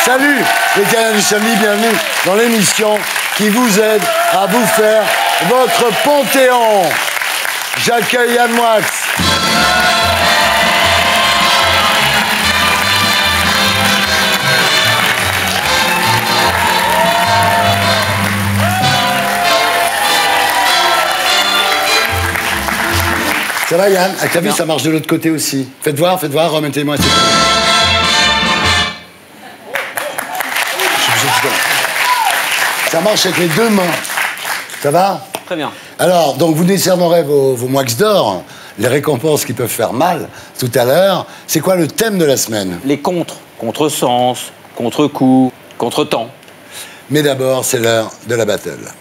Salut les Canadiens du samedi, bienvenue dans l'émission qui vous aide à vous faire votre Panthéon. J'accueille Yann Moix. Ça va Yann? À ta vie, ça marche de l'autre côté aussi. Faites voir, remettez-moi. Ça marche avec les deux mains. Ça va? Très bien. Alors, donc vous décernerez vos Moix d'or, les récompenses qui peuvent faire mal tout à l'heure. C'est quoi le thème de la semaine? Les contres. Contresens, contre-coups, contre-temps. Mais d'abord, c'est l'heure de la battle.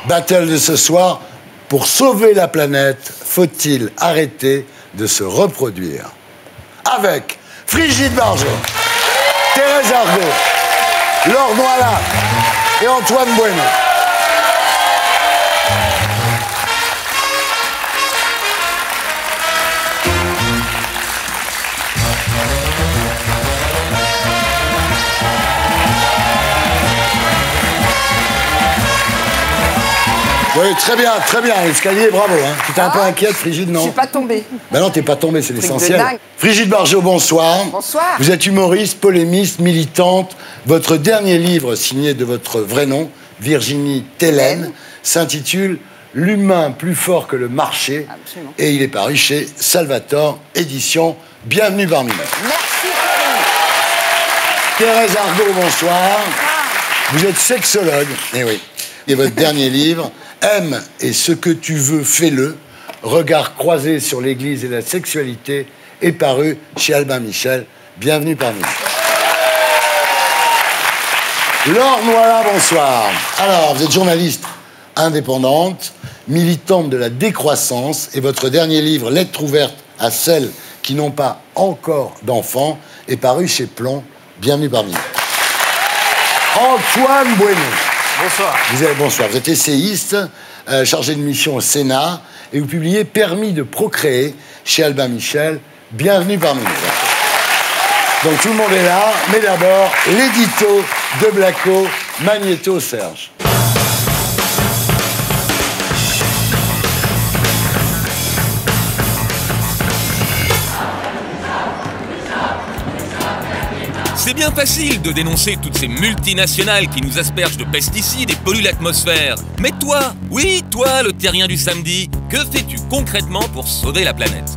Battle de ce soir, pour sauver la planète, faut-il arrêter de se reproduire? Avec Brigitte Bardot, Thérèse Argot, Laure Noaillat et Antoine Bueno. Oui, très bien, l'escalier, bravo. Hein. Tu étais un peu inquiète, Brigitte, non? Je suis pas tombée. Ben non, t'es pas tombée, c'est l'essentiel. Brigitte Bardot, bonsoir. Bonsoir. Vous êtes humoriste, polémiste, militante. Votre dernier livre, signé de votre vrai nom, Virginie Tellène, s'intitule L'humain plus fort que le marché. Absolument. Et il est paru chez Salvatore Éditions. Bienvenue parmi nous. Merci. Thérèse Argot, bonsoir. Vous êtes sexologue. Eh oui. Et votre dernier livre, Aime et ce que tu veux, fais-le. Regard croisé sur l'Église et la sexualité, est paru chez Albin Michel. Bienvenue parmi nous. Laure Noaillat, bonsoir. Alors, vous êtes journaliste indépendante, militante de la décroissance, et votre dernier livre, Lettre ouverte à celles qui n'ont pas encore d'enfants, est paru chez Plomb. Bienvenue parmi nous. Antoine Bueno. Bonsoir. Bonsoir. Vous êtes essayiste, chargé de mission au Sénat, et vous publiez Permis de procréer chez Albin Michel. Bienvenue parmi nous. Donc tout le monde est là, mais d'abord, l'édito de Blacko, Magnéto Serge. C'est bien facile de dénoncer toutes ces multinationales qui nous aspergent de pesticides et polluent l'atmosphère. Mais toi, oui, toi, le terrien du samedi, que fais-tu concrètement pour sauver la planète?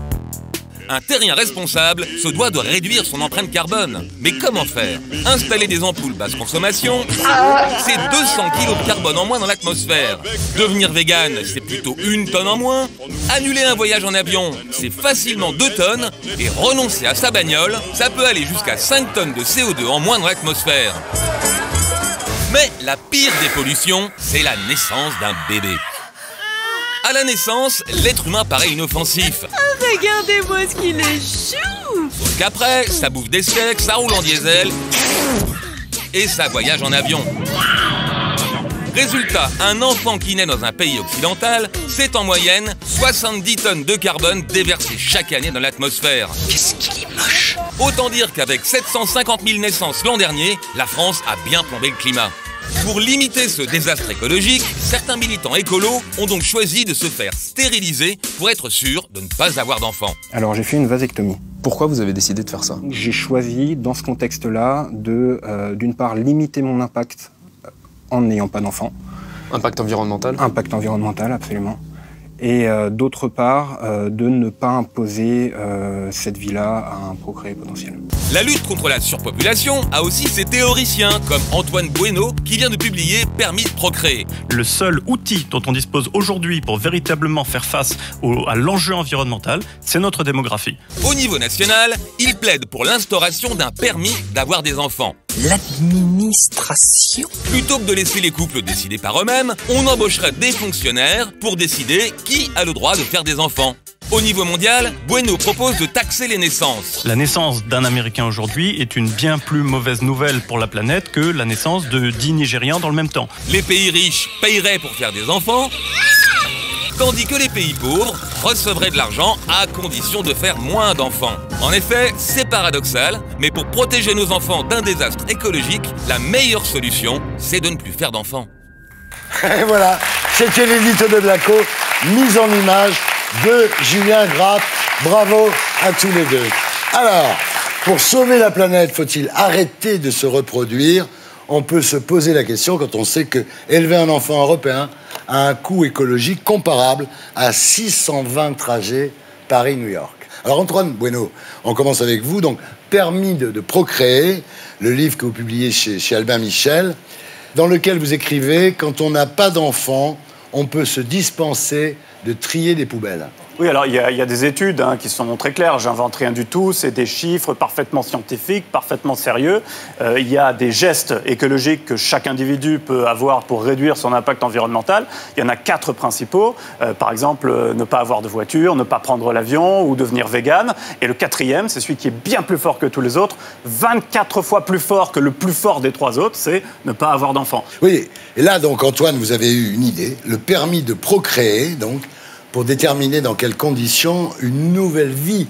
Un terrien responsable se doit de réduire son empreinte carbone. Mais comment faire? Installer des ampoules basse consommation, c'est 200 kg de carbone en moins dans l'atmosphère. Devenir vegan, c'est plutôt 1 tonne en moins. Annuler un voyage en avion, c'est facilement 2 tonnes. Et renoncer à sa bagnole, ça peut aller jusqu'à 5 tonnes de CO2 en moins dans l'atmosphère. Mais la pire des pollutions, c'est la naissance d'un bébé. À la naissance, l'être humain paraît inoffensif. Regardez-moi ce qu'il est chou! Sauf qu'après, ça bouffe des steaks, ça roule en diesel et ça voyage en avion. Résultat, un enfant qui naît dans un pays occidental, c'est en moyenne 70 tonnes de carbone déversées chaque année dans l'atmosphère. Qu'est-ce qu'il est moche! Autant dire qu'avec 750 000 naissances l'an dernier, la France a bien plombé le climat. Pour limiter ce désastre écologique, certains militants écolos ont donc choisi de se faire stériliser pour être sûrs de ne pas avoir d'enfants. Alors j'ai fait une vasectomie. Pourquoi vous avez décidé de faire ça? J'ai choisi, dans ce contexte-là, d'une part, limiter mon impact en n'ayant pas d'enfant. Impact environnemental? Impact environnemental, absolument. Et d'autre part, de ne pas imposer cette vie-là à un procréé potentiel. La lutte contre la surpopulation a aussi ses théoriciens, comme Antoine Bueno, qui vient de publier Permis de procréer. Le seul outil dont on dispose aujourd'hui pour véritablement faire face à l'enjeu environnemental, c'est notre démographie. Au niveau national, il plaide pour l'instauration d'un permis d'avoir des enfants. L'administration. Plutôt que de laisser les couples décider par eux-mêmes, on embaucherait des fonctionnaires pour décider qui a le droit de faire des enfants. Au niveau mondial, Bueno propose de taxer les naissances. La naissance d'un Américain aujourd'hui est une bien plus mauvaise nouvelle pour la planète que la naissance de 10 Nigérians dans le même temps. Les pays riches paieraient pour faire des enfants, tandis que les pays pauvres recevraient de l'argent à condition de faire moins d'enfants. En effet, c'est paradoxal, mais pour protéger nos enfants d'un désastre écologique, la meilleure solution, c'est de ne plus faire d'enfants. Et voilà, c'était l'édito de Blacko, mise en image de Julien Grap. Bravo à tous les deux. Alors, pour sauver la planète, faut-il arrêter de se reproduire? On peut se poser la question quand on sait que élever un enfant européen a un coût écologique comparable à 620 trajets Paris-New York. Alors Antoine Bueno, on commence avec vous. Donc, Permis de procréer, le livre que vous publiez chez Albin Michel, dans lequel vous écrivez « Quand on n'a pas d'enfant, on peut se dispenser de trier des poubelles ». Oui, alors il y a des études qui sont très claires, j'invente rien du tout, c'est des chiffres parfaitement scientifiques, parfaitement sérieux. Il y a des gestes écologiques que chaque individu peut avoir pour réduire son impact environnemental. Il y en a 4 principaux, par exemple ne pas avoir de voiture, ne pas prendre l'avion ou devenir vegan. Et le 4e, c'est celui qui est bien plus fort que tous les autres, 24 fois plus fort que le plus fort des 3 autres, c'est ne pas avoir d'enfant. Oui, et là donc Antoine, vous avez eu une idée, le permis de procréer, donc, pour déterminer dans quelles conditions une nouvelle vie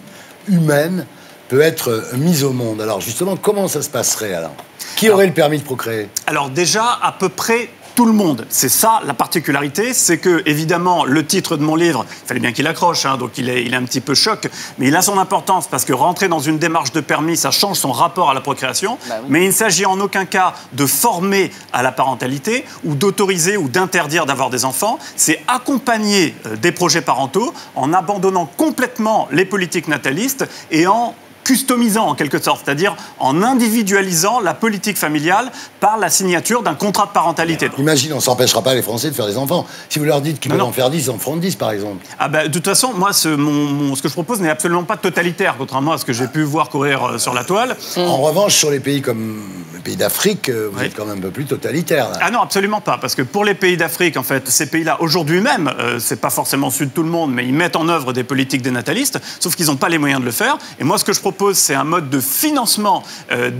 humaine peut être mise au monde. Alors justement, comment ça se passerait alors? Qui aurait le permis de procréer? Alors déjà, à peu près tout le monde. C'est ça la particularité, c'est que évidemment le titre de mon livre, il fallait bien qu'il accroche, donc il est un petit peu choc, mais il a son importance parce que rentrer dans une démarche de permis, ça change son rapport à la procréation. Bah oui. Mais il ne s'agit en aucun cas de former à la parentalité ou d'autoriser ou d'interdire d'avoir des enfants. C'est accompagner des projets parentaux en abandonnant complètement les politiques natalistes et en customisant en quelque sorte, c'est-à-dire en individualisant la politique familiale par la signature d'un contrat de parentalité. Imagine, on ne s'empêchera pas les Français de faire des enfants. Si vous leur dites qu'ils peuvent en faire 10, ils en feront 10 par exemple. Ah bah, de toute façon, moi, ce que je propose n'est absolument pas totalitaire, contrairement à ce que j'ai pu voir courir sur la toile. En revanche, sur les pays comme les pays d'Afrique, vous êtes quand même un peu plus totalitaire. Là. Ah non, absolument pas, parce que pour les pays d'Afrique, en fait, ces pays-là, aujourd'hui même, c'est pas forcément celui de tout le monde, mais ils mettent en œuvre des politiques dénatalistes, sauf qu'ils n'ont pas les moyens de le faire. Et moi, ce que je propose, c'est un mode de financement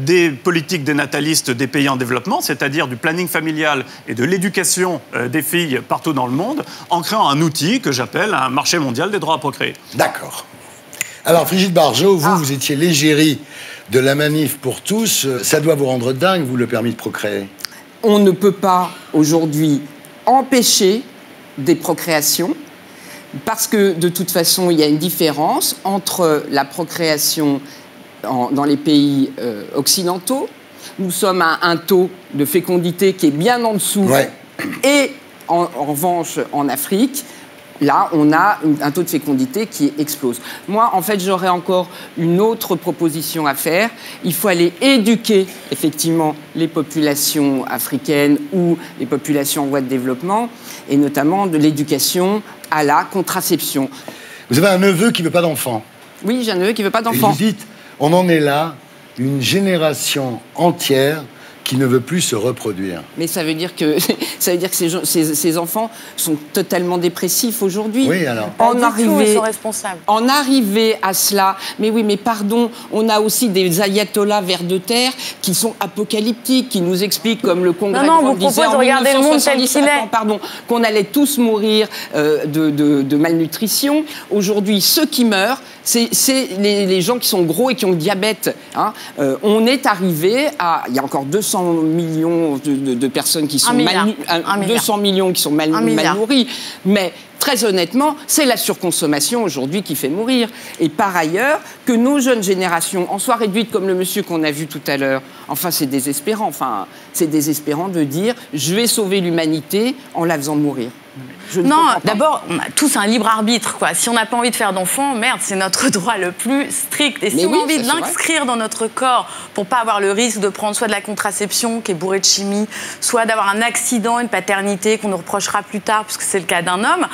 des politiques dénatalistes des pays en développement, c'est-à-dire du planning familial et de l'éducation des filles partout dans le monde, en créant un outil que j'appelle un marché mondial des droits à procréer. D'accord. Alors, Brigitte Barjot, vous étiez l'égérie de la manif pour tous. Ça doit vous rendre dingue, vous, le permis de procréer? On ne peut pas, aujourd'hui, empêcher des procréations, parce que, de toute façon, il y a une différence entre la procréation dans les pays occidentaux. Nous sommes à un taux de fécondité qui est bien en dessous. Ouais. Et, en revanche, en Afrique, là, on a un taux de fécondité qui explose. Moi, en fait, j'aurais encore une autre proposition à faire. Il faut aller éduquer, effectivement, les populations africaines ou les populations en voie de développement, et notamment de l'éducation à la contraception. Vous avez un neveu qui ne veut pas d'enfant. Oui, j'ai un neveu qui ne veut pas d'enfant. Et vous dites, on en est là, une génération entière qui ne veut plus se reproduire. Mais ça veut dire que ces enfants sont totalement dépressifs aujourd'hui. Oui, alors. Ils sont responsables. En arriver à cela, mais oui, mais pardon, on a aussi des ayatollahs vers de terre qui sont apocalyptiques, qui nous expliquent, comme le Congrès disait en 1970, qu'on allait tous mourir de malnutrition. Aujourd'hui, ceux qui meurent, c'est les gens qui sont gros et qui ont le diabète. On est arrivé à... Il y a encore 200 millions de personnes qui sont 200 millions qui sont mal nourries. Mais très honnêtement, c'est la surconsommation aujourd'hui qui fait mourir. Et par ailleurs, que nos jeunes générations en soient réduites comme le monsieur qu'on a vu tout à l'heure, enfin c'est désespérant. Enfin, c'est désespérant de dire je vais sauver l'humanité en la faisant mourir. Non, d'abord, on a tous un libre arbitre, quoi. Si on n'a pas envie de faire d'enfants, merde, c'est notre droit le plus strict. Et si on a envie de l'inscrire dans notre corps pour pas avoir le risque de prendre soit de la contraception qui est bourrée de chimie, soit d'avoir un accident, une paternité qu'on nous reprochera plus tard, puisque c'est le cas d'un homme,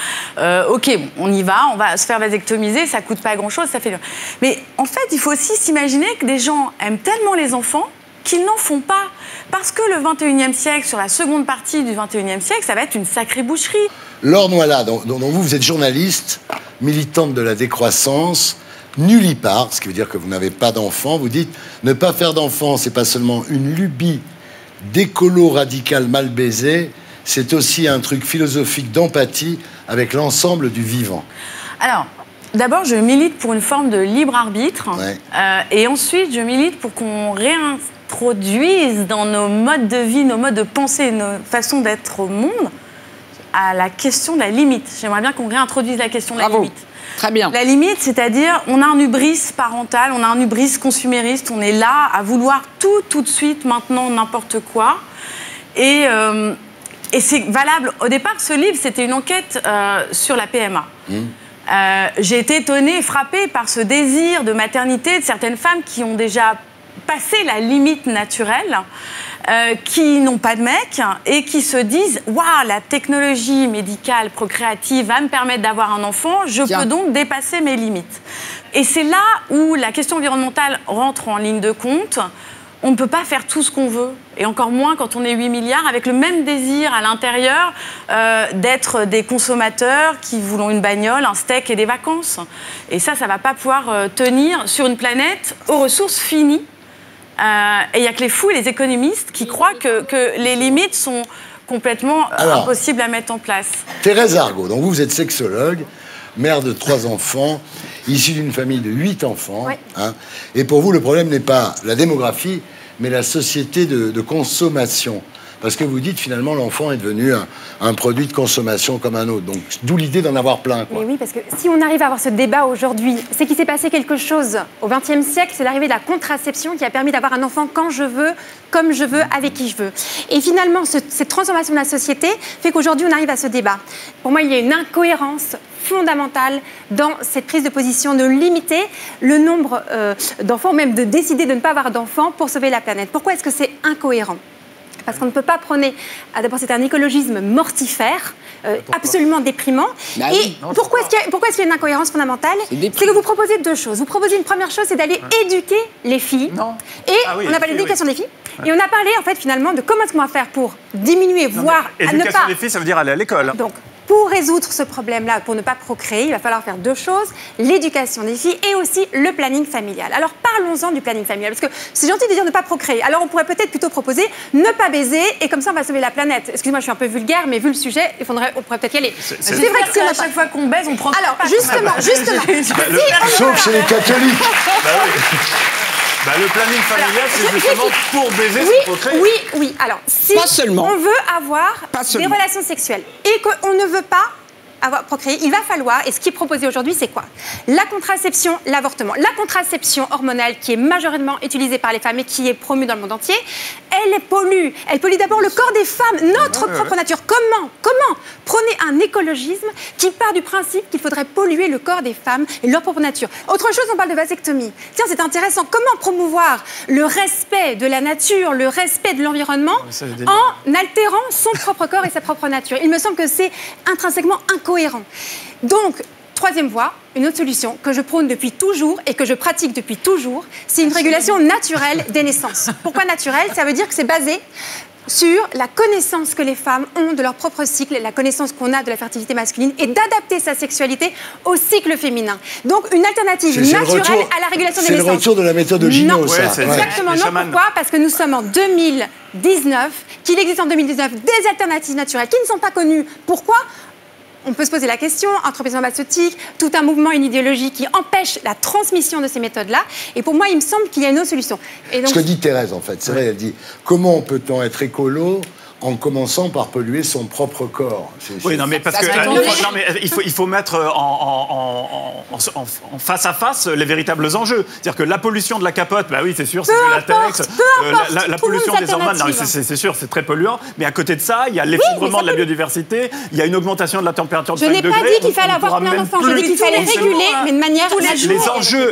ok, on y va, on va se faire vasectomiser, ça coûte pas grand-chose, ça fait... Mais en fait, il faut aussi s'imaginer que des gens aiment tellement les enfants qu'ils n'en font pas. Parce que le 21e siècle, sur la seconde partie du 21e siècle, ça va être une sacrée boucherie. Laure Noylat, dont vous êtes journaliste, militante de la décroissance, nullipare, ce qui veut dire que vous n'avez pas d'enfants. Vous dites, ne pas faire d'enfants, c'est pas seulement une lubie d'écolo radical mal baisé, c'est aussi un truc philosophique d'empathie avec l'ensemble du vivant. Alors, d'abord, je milite pour une forme de libre arbitre. Ouais. Et ensuite, je milite pour qu'on réintroduise dans nos modes de vie, nos modes de pensée, nos façons d'être au monde, à la question de la limite. J'aimerais bien qu'on réintroduise la question de la limite. Très bien. La limite, c'est-à-dire, on a un hubris parental, on a un hubris consumériste, on est là à vouloir tout de suite, maintenant, n'importe quoi. Et c'est valable. Au départ, ce livre, c'était une enquête sur la PMA. J'ai été étonnée et frappée par ce désir de maternité de certaines femmes qui ont déjà passé la limite naturelle, qui n'ont pas de mec et qui se disent « Waouh, la technologie médicale procréative va me permettre d'avoir un enfant, je peux donc dépasser mes limites. » Et c'est là où la question environnementale rentre en ligne de compte. On ne peut pas faire tout ce qu'on veut, et encore moins quand on est 8 milliards, avec le même désir à l'intérieur d'être des consommateurs qui voulons une bagnole, un steak et des vacances. Et ça ne va pas pouvoir tenir sur une planète aux ressources finies. Et il n'y a que les fous et les économistes qui croient que les limites sont complètement impossibles à mettre en place. Thérèse Argot, donc vous êtes sexologue, mère de 3 enfants, issue d'une famille de 8 enfants. Oui. Hein, et pour vous, le problème n'est pas la démographie, mais la société de consommation. Parce que vous dites, finalement, l'enfant est devenu un produit de consommation comme un autre. Donc, d'où l'idée d'en avoir plein, quoi. Mais oui, parce que si on arrive à avoir ce débat aujourd'hui, c'est qu'il s'est passé quelque chose au XXe siècle, c'est l'arrivée de la contraception qui a permis d'avoir un enfant quand je veux, comme je veux, avec qui je veux. Et finalement, cette transformation de la société fait qu'aujourd'hui, on arrive à ce débat. Pour moi, il y a une incohérence fondamentale dans cette prise de position de limiter le nombre d'enfants, ou même de décider de ne pas avoir d'enfants pour sauver la planète. Pourquoi est-ce que c'est incohérent ? Parce qu'on ne peut pas prôner... D'abord, c'est un écologisme mortifère, absolument déprimant. Bah et oui. pourquoi est-ce qu'il y a une incohérence fondamentale ? C'est que vous proposez 2 choses. Vous proposez une première chose, c'est d'aller éduquer les filles. Non. Et on a parlé d'éducation des filles. Et on a parlé, en fait, finalement, de comment est-ce qu'on va faire pour diminuer, voire à ne pas... Éducation des filles, ça veut dire aller à l'école. Donc, pour résoudre ce problème-là, pour ne pas procréer, il va falloir faire 2 choses, l'éducation des filles et aussi le planning familial. Alors parlons-en du planning familial, parce que c'est gentil de dire ne pas procréer. Alors on pourrait peut-être plutôt proposer ne pas baiser et comme ça on va sauver la planète. Excusez-moi, je suis un peu vulgaire, mais vu le sujet, on pourrait peut-être y aller. C'est vrai que si à chaque fois qu'on baise, on prend... Alors justement. Sauf chez les catholiques. Le planning familial, c'est justement pour baiser, c'est procréer. Oui. Alors, si pas seulement. On veut avoir des relations sexuelles et qu'on ne veut pas procréer, il va falloir, et ce qui est proposé aujourd'hui, c'est quoi ? La contraception, l'avortement. La contraception hormonale qui est majoritairement utilisée par les femmes et qui est promue dans le monde entier, elle pollue. Elle pollue d'abord le corps des femmes, notre propre nature. Comment prôner un écologisme qui part du principe qu'il faudrait polluer le corps des femmes et leur propre nature. Autre chose, on parle de vasectomie. Tiens, c'est intéressant. Comment promouvoir le respect de la nature, le respect de l'environnement en altérant son propre corps et sa propre nature ? Il me semble que c'est intrinsèquement incohérent. Donc, 3e voie, une autre solution que je prône depuis toujours et que je pratique depuis toujours, c'est une régulation naturelle des naissances. Pourquoi naturelle ? Ça veut dire que c'est basé sur la connaissance que les femmes ont de leur propre cycle, la connaissance qu'on a de la fertilité masculine et d'adapter sa sexualité au cycle féminin. Donc une alternative naturelle à la régulation des naissances. C'est le retour de la méthode de Ginot, ça. Exactement, non. Pourquoi ? Parce que nous sommes en 2019, qu'il existe en 2019 des alternatives naturelles qui ne sont pas connues. Pourquoi ? On peut se poser la question, entreprise pharmaceutique, tout un mouvement, une idéologie qui empêche la transmission de ces méthodes-là. Et pour moi, il me semble qu'il y a une autre solution. Et donc... Ce que dit Thérèse, en fait, c'est vrai, elle dit comment peut-on être écolo en commençant par polluer son propre corps. Oui, non, mais parce que il faut mettre en face à face les véritables enjeux. C'est-à-dire que la pollution de la capote, bah oui, c'est sûr, c'est du latex. La pollution des hormones, c'est sûr, c'est très polluant. Mais à côté de ça, il y a l'effondrement de la biodiversité, il y a une augmentation de la température de 5 degrés. Je n'ai pas dit qu'il fallait avoir plein d'enfants, je dis qu'il fallait réguler, mais de manière...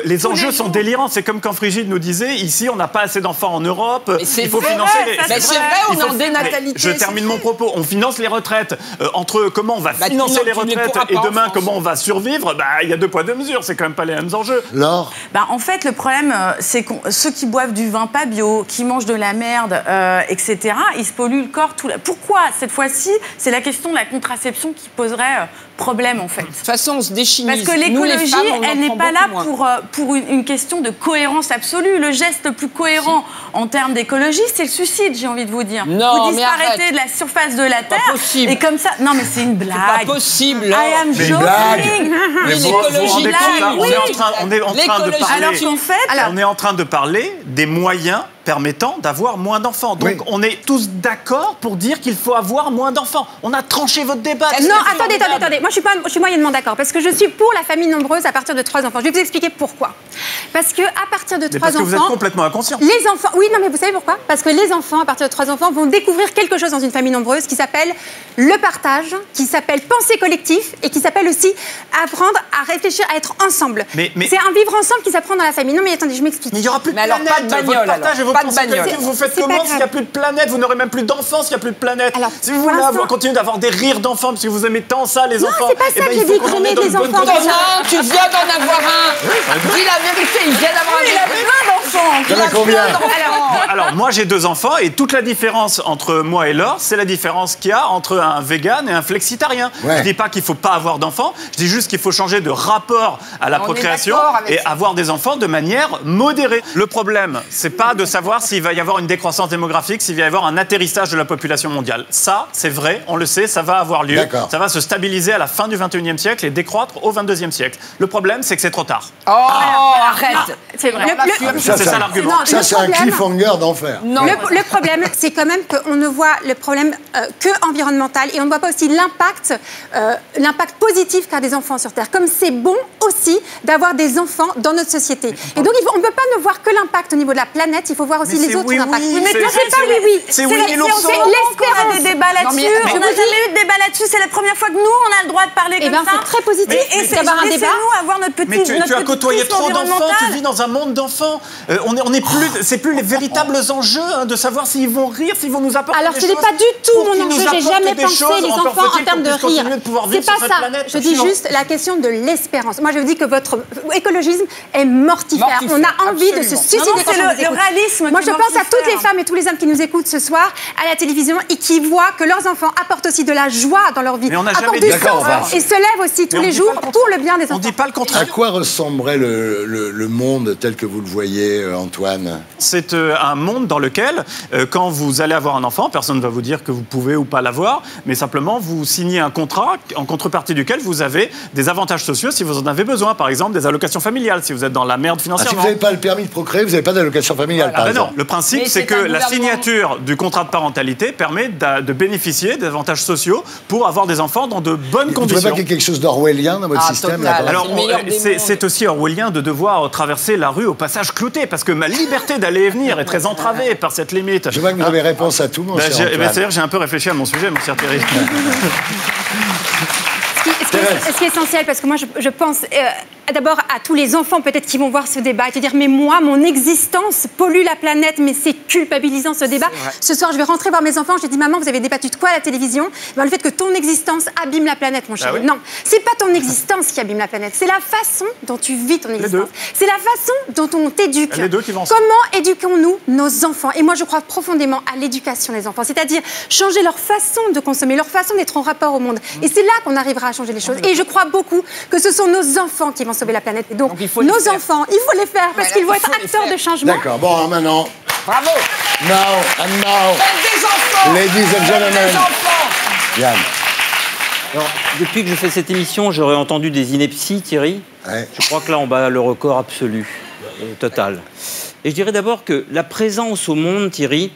Les enjeux sont délirants. C'est comme quand Frigide nous disait, ici, on n'a pas assez d'enfants en Europe, il faut financer les... C'est vrai, on est en dénatalité. Je termine mon propos. On finance les retraites. Entre comment on va financer les retraites et demain comment on va survivre, il y a 2 poids 2 mesures. C'est quand même pas les mêmes enjeux. Laure ? En fait, le problème, c'est que ceux qui boivent du vin pas bio, qui mangent de la merde, etc., ils se polluent le corps. Pourquoi, cette fois-ci, c'est la question de la contraception qui poserait problème, en fait. De toute façon, on se déchinise. Parce que l'écologie, elle n'est pas là pour une question de cohérence absolue. Le geste le plus cohérent en termes d'écologie, c'est le suicide, j'ai envie de vous dire. Non, vous disparaissez de la surface de la Terre. Possible. Et comme ça... Non, mais c'est une blague. C'est pas possible. I am joking. L'écologie, on est en train de parler des moyens permettant d'avoir moins d'enfants. Donc, on est tous d'accord pour dire qu'il faut avoir moins d'enfants. On a tranché votre débat. Non, attendez. Moi, je suis moyennement d'accord. Parce que je suis pour la famille nombreuse à partir de 3 enfants. Je vais vous expliquer pourquoi. Parce qu'à partir de 3 enfants... Parce que vous êtes complètement inconscient. Les enfants... Oui, non, mais vous savez pourquoi ? Parce que les enfants, à partir de 3 enfants, vont découvrir quelque chose dans une famille nombreuse qui s'appelle le partage, qui s'appelle penser collectif et qui s'appelle aussi apprendre à réfléchir, à être ensemble. Mais... C'est un vivre ensemble qui s'apprend dans la famille. Non, mais attendez, je m'explique. Mais il n'y aura plus de planète. Alors, pas de bagnole, partage et vos pensées collectives, vous faites comment s'il n'y a plus de planète? Vous n'aurez même plus d'enfants s'il n'y a plus de planète. Alors, si vous voulez continuer d'avoir des rires d'enfants, parce que vous aimez tant ça, les enfants, c'est pas ça que j'ai dit, que j'aimais des enfants. Non, tu viens d'en avoir un. Dis la vérité, il vient d'avoir un. Il a plein d'enfants. Il y en a combien? Alors, moi, j'ai 2 enfants et toute la différence entre moi et Laure, c'est la différence qu'il y a entre un vegan et un flexitarien. Ouais. Je ne dis pas qu'il ne faut pas avoir d'enfants, je dis juste qu'il faut changer de rapport à la procréation et avoir des enfants de manière modérée. Le problème, c'est pas de savoir s'il va y avoir une décroissance démographique, s'il va y avoir un atterrissage de la population mondiale. Ça, c'est vrai, on le sait, ça va avoir lieu. Ça va se stabiliser à la fin du 21e siècle et décroître au 22e siècle. Le problème, c'est que c'est trop tard. Oh, arrête. C'est vrai. C'est ça l'argument. Ça, c'est un cliffhanger d'enfer. Le problème, c'est quand même qu'on ne voit le problème que environnemental et on ne voit pas aussi l'impact positif qu'a des enfants sur Terre. Comme c'est bon aussi d'avoir des enfants dans notre société. Et donc, on ne peut pas ne voir que l'impact au niveau de la planète, il faut voir aussi les autres impacts. Mais c'est pas oui. C'est oui et l'ourson. C'est l'espérance. On a des débats là-dessus. On n'a jamais eu de débat là-dessus. C'est la première fois que nous, on a le droit de parler comme ça. C'est très positif d'avoir un débat. Laissez-nous avoir notre petit. Mais tu as côtoyé trop d'enfants. Tu vis dans un monde d'enfants. C'est plus les véritables enjeux de savoir s'ils vont rire, s'ils vont nous apporter des choses. Alors, ce n'est pas du tout mon enjeu. J'ai jamais pensé les enfants en termes de rire. C'est pas ça. Je dis juste la question de l'espérance. Moi, je vous dis que votre écologisme est mortifère. On a envie de se suicider quand on vous écoute. Le réalisme. Moi, je pense à toutes les femmes et tous les hommes qui nous écoutent ce soir à la télévision et qui voient que leurs enfants apportent aussi de la joie dans leur vie, apportent du sens et se lèvent aussi tous les jours pour le bien des enfants. On ne dit pas le contraire. À quoi ressemblerait le monde tel que vous le voyez, Antoine? C'est un monde dans lequel, quand vous allez avoir un enfant, personne ne va vous dire que vous pouvez ou pas l'avoir, mais simplement vous signez un contrat en contrepartie duquel vous avez des avantages sociaux si vous en avez besoin, par exemple des allocations familiales, si vous êtes dans la merde financièrement. Si vous n'avez pas le permis de procréer, vous n'avez pas d'allocation familiale, par exemple. Non, le principe, c'est que la signature du contrat de parentalité permet de bénéficier des avantages sociaux pour avoir des enfants dans de bonnes conditions. Vous ne trouvez pas qu'il y ait quelque chose d'orwellien dans votre système là, alors, c'est aussi orwellien de devoir traverser la rue au passage clouté, parce que ma liberté d'aller et venir est très entravée par cette limite. Je vois que vous avez réponse à tout, mon cher Antoine. C'est-à-dire j'ai un peu réfléchi à mon sujet, mon cher Thierry. Ce qui est essentiel, parce que moi, je pense d'abord à tous les enfants peut-être qui vont voir ce débat et te dire mais moi, mon existence pollue la planète, mais c'est culpabilisant ce débat. Ce soir, je vais rentrer voir mes enfants, je dis maman, vous avez débattu de quoi à la télévision? Le fait que ton existence abîme la planète, mon chéri. Non, c'est pas ton existence qui abîme la planète, c'est la façon dont tu vis ton existence. C'est la façon dont on t'éduque. Comment éduquons-nous nos enfants? Et moi, je crois profondément à l'éducation des enfants, c'est-à-dire changer leur façon de consommer, leur façon d'être en rapport au monde. Et c'est là qu'on arrivera à changer les choses. Et je crois beaucoup que ce sont nos enfants qui vont sauver la planète. Et donc nos enfants, il faut les faire parce qu'ils vont être acteurs de changement. D'accord, bon, alors maintenant. Bravo. Now, des enfants. Ladies and gentlemen. Yann. Alors, depuis que je fais cette émission, j'aurais entendu des inepties, Thierry. Ouais. Je crois que là, on bat le record absolu, total. Et je dirais d'abord que la présence au monde, Thierry,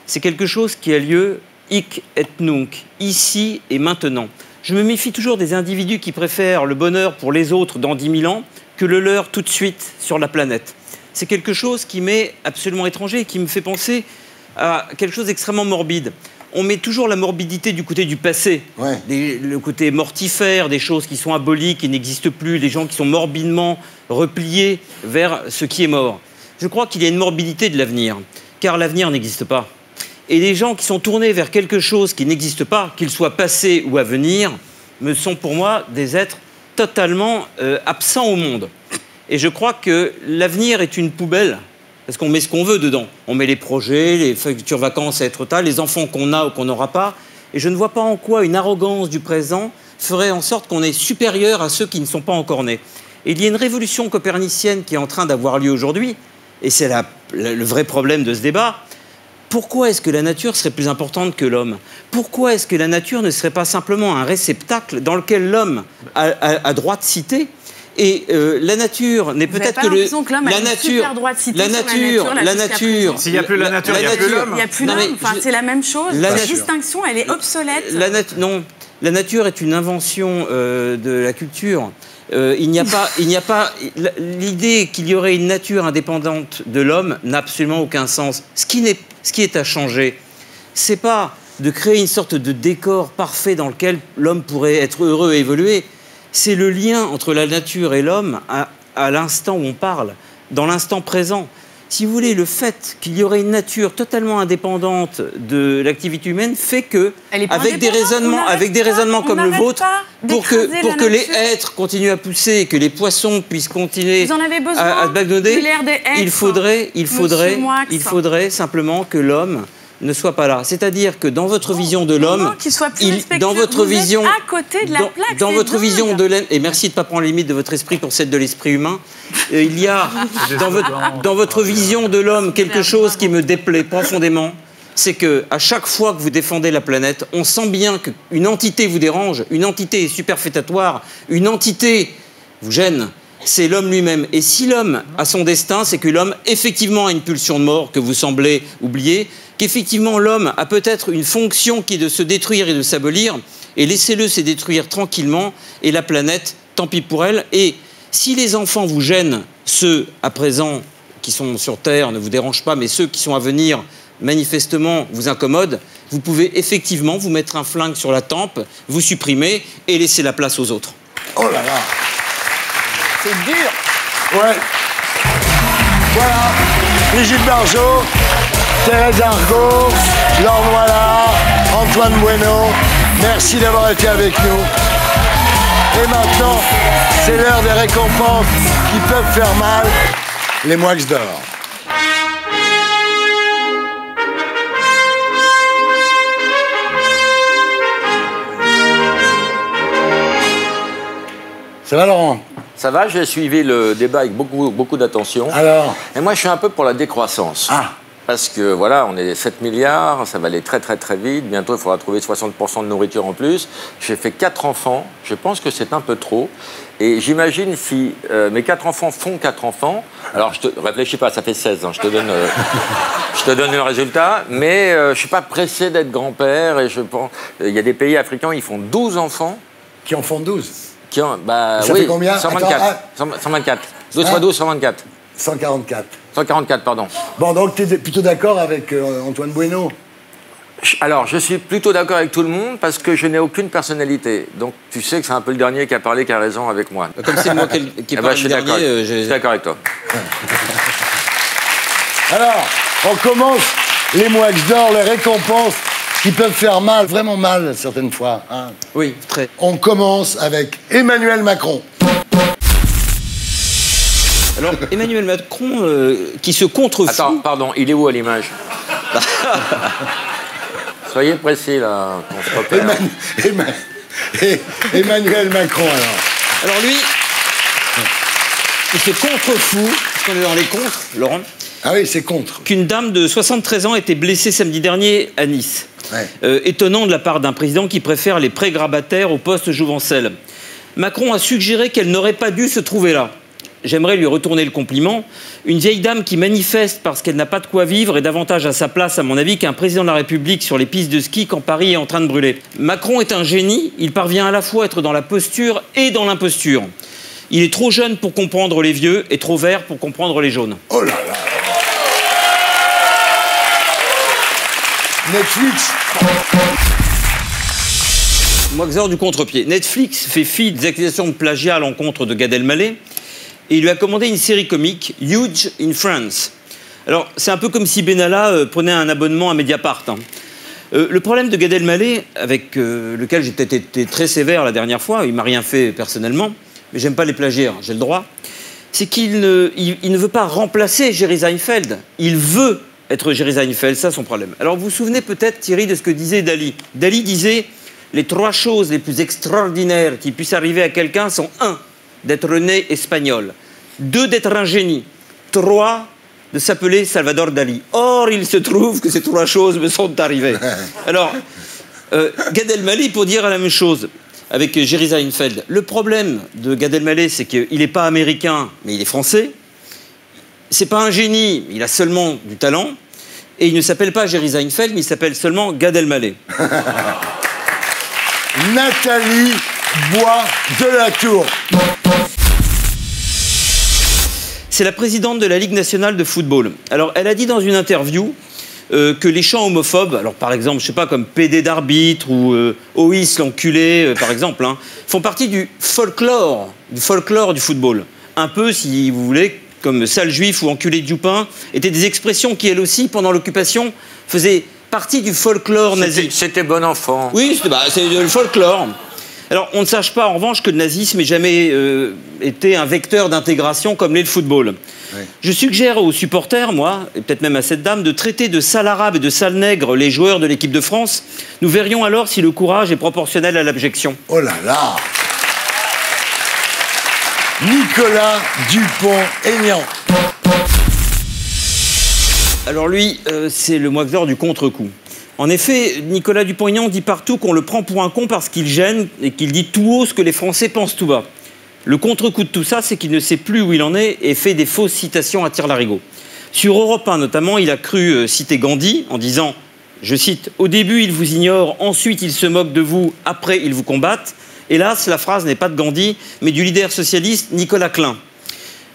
c'est quelque chose qui a lieu hic et nunc, ici et maintenant. Je me méfie toujours des individus qui préfèrent le bonheur pour les autres dans 10 000 ans que le leur tout de suite sur la planète. C'est quelque chose qui m'est absolument étranger et qui me fait penser à quelque chose d'extrêmement morbide. On met toujours la morbidité du côté du passé, le côté mortifère, des choses qui sont abolies, qui n'existent plus, des gens qui sont morbidement repliés vers ce qui est mort. Je crois qu'il y a une morbidité de l'avenir, car l'avenir n'existe pas. Et les gens qui sont tournés vers quelque chose qui n'existe pas, qu'il soit passé ou à venir, me sont pour moi des êtres totalement absents au monde. Et je crois que l'avenir est une poubelle, parce qu'on met ce qu'on veut dedans. On met les projets, les futures vacances à être tard, les enfants qu'on a ou qu'on n'aura pas. Et je ne vois pas en quoi une arrogance du présent ferait en sorte qu'on est supérieur à ceux qui ne sont pas encore nés. Et il y a une révolution copernicienne qui est en train d'avoir lieu aujourd'hui, et c'est le vrai problème de ce débat. Pourquoi est-ce que la nature serait plus importante que l'homme? Pourquoi est-ce que la nature ne serait pas simplement un réceptacle dans lequel l'homme a droit de citer? Et la nature n'est peut-être que le... La nature, la nature. S'il n'y a plus la nature, il n'y a plus l'homme. Il n'y a plus l'homme. Enfin, c'est la même chose. La distinction, elle est obsolète. Non, la nature est une invention de la culture. Il n'y a pas l'idée qu'il y aurait une nature indépendante de l'homme n'a absolument aucun sens. Ce qui est à changer, c'est pas de créer une sorte de décor parfait dans lequel l'homme pourrait être heureux et évoluer. C'est le lien entre la nature et l'homme à l'instant où on parle, dans l'instant présent. Si vous voulez, le fait qu'il y aurait une nature totalement indépendante de l'activité humaine fait que, avec des raisonnements comme le vôtre, pour que les hêtres continuent à pousser et que les poissons puissent continuer à bagnoder, il faudrait simplement que l'homme ne soit pas là. C'est-à-dire que dans votre vision de l'homme, dans votre vision, à côté de la plaque, dans votre vision de l'homme, et merci de ne pas prendre les limites de votre esprit pour celle de l'esprit humain, il y a dans votre vision de l'homme quelque chose qui me déplaît profondément, c'est que à chaque fois que vous défendez la planète, on sent bien qu'une entité vous dérange, une entité est superfétatoire, une entité vous gêne. C'est l'homme lui-même. Et si l'homme a son destin, c'est que l'homme, effectivement, a une pulsion de mort que vous semblez oublier, qu'effectivement, l'homme a peut-être une fonction qui est de se détruire et de s'abolir, et laissez-le se détruire tranquillement, et la planète, tant pis pour elle. Et si les enfants vous gênent, ceux, à présent, qui sont sur Terre, ne vous dérangent pas, mais ceux qui sont à venir, manifestement, vous incommodent, vous pouvez effectivement vous mettre un flingue sur la tempe, vous supprimer, et laisser la place aux autres. Oh là là! C'est dur. Ouais. Voilà. Brigitte Bardot, Thérèse Argot, Laure Noillard, Antoine Bueno, merci d'avoir été avec nous. Et maintenant, c'est l'heure des récompenses qui peuvent faire mal, les Moix d'or. Ça va, Laurent? Ça va, j'ai suivi le débat avec beaucoup d'attention. Alors? Et moi, je suis un peu pour la décroissance. Ah. Parce que, voilà, on est 7 milliards, ça va aller très vite. Bientôt, il faudra trouver 60% de nourriture en plus. J'ai fait 4 enfants. Je pense que c'est un peu trop. Et j'imagine si mes 4 enfants font 4 enfants... Alors, réfléchis pas, ça fait 16. Hein, je te donne le résultat. Mais je ne suis pas pressé d'être grand-père. Et je pense... Il y a des pays africains, ils font 12 enfants. Qui en font 12? Ça fait combien? 124. 124. 12 fois 12, 124. 144. 144, pardon. Bon, donc tu es plutôt d'accord avec Antoine Bueno? Alors, je suis plutôt d'accord avec tout le monde parce que je n'ai aucune personnalité. Donc, tu sais que c'est un peu le dernier qui a parlé, qui a raison avec moi. Comme c'est moi qui parle le dernier, je suis d'accord avec toi. Alors, on commence les Moix d'or, les récompenses qui peuvent faire mal, vraiment mal certaines fois. Hein. Oui, très. On commence avec Emmanuel Macron. Alors, Emmanuel Macron, qui se contrefout... Attends, pardon, il est où à l'image? Soyez précis, là, on se repère. Emmanuel Macron, alors. Alors lui, il se contrefout, parce qu'on est dans les contres, Laurent. Ah oui, c'est contre. Qu'une dame de 73 ans a été blessée samedi dernier à Nice. Ouais. Étonnant de la part d'un président qui préfère les prés grabataires au poste Jouvencel. Macron a suggéré qu'elle n'aurait pas dû se trouver là. J'aimerais lui retourner le compliment. Une vieille dame qui manifeste parce qu'elle n'a pas de quoi vivre est davantage à sa place, à mon avis, qu'un président de la République sur les pistes de ski quand Paris est en train de brûler. Macron est un génie. Il parvient à la fois à être dans la posture et dans l'imposture. Il est trop jeune pour comprendre les vieux et trop vert pour comprendre les jaunes. Oh là là! Netflix. Moixor du contre-pied. Netflix fait fi des accusations de plagiat à l'encontre de Gad Elmaleh et il lui a commandé une série comique, Huge in France. Alors, c'est un peu comme si Benalla prenait un abonnement à Mediapart. Hein. Le problème de Gad Elmaleh, avec lequel j'ai peut-être été très sévère la dernière fois, il m'a rien fait personnellement, mais j'aime pas les plagiaires, j'ai le droit, c'est qu'il ne veut pas remplacer Jerry Seinfeld. Il veut être Jerry Seinfeld, ça son problème. Alors vous vous souvenez peut-être, Thierry, de ce que disait Dali. Dali disait « Les 3 choses les plus extraordinaires qui puissent arriver à quelqu'un sont 1, d'être né espagnol, 2, d'être un génie, 3, de s'appeler Salvador Dali. Or, il se trouve que ces 3 choses me sont arrivées. » Alors, Gad Elmaleh, pour dire la même chose, avec Jerry Seinfeld. Le problème de Gad Elmaleh, c'est qu'il n'est pas américain, mais il est français. C'est pas un génie, il a seulement du talent. Et il ne s'appelle pas Jerry Seinfeld, mais il s'appelle seulement Gad Elmaleh. Nathalie Bois de la Tour. C'est la présidente de la Ligue nationale de football. Alors, elle a dit dans une interview que les chants homophobes, alors par exemple, je sais pas, comme PD d'arbitre ou OIS l'enculé, par exemple, hein, font partie du folklore du football. Un peu, si vous voulez, comme sale juif ou enculé de Dupin, étaient des expressions qui, elles aussi, pendant l'occupation, faisaient partie du folklore nazi. C'était bon enfant. Oui, c'est le folklore. Alors, on ne sache pas, en revanche, que le nazisme n'ait jamais été un vecteur d'intégration comme l'est le football. Oui. Je suggère aux supporters, moi, et peut-être même à cette dame, de traiter de sale arabe et de sale nègre les joueurs de l'équipe de France. Nous verrions alors si le courage est proportionnel à l'abjection. Oh là là! Nicolas Dupont-Aignan. Alors lui, c'est le moixeur du contre-coup. En effet, Nicolas Dupont-Aignan dit partout qu'on le prend pour un con parce qu'il gêne et qu'il dit tout haut ce que les Français pensent tout bas. Le contre-coup de tout ça, c'est qu'il ne sait plus où il en est et fait des fausses citations à tire-larigot. Sur Europe 1 notamment, il a cru citer Gandhi en disant, je cite, « Au début, ils vous ignorent, ensuite ils se moquent de vous, après ils vous combattent ». Hélas, la phrase n'est pas de Gandhi, mais du leader socialiste Nicolas Klein.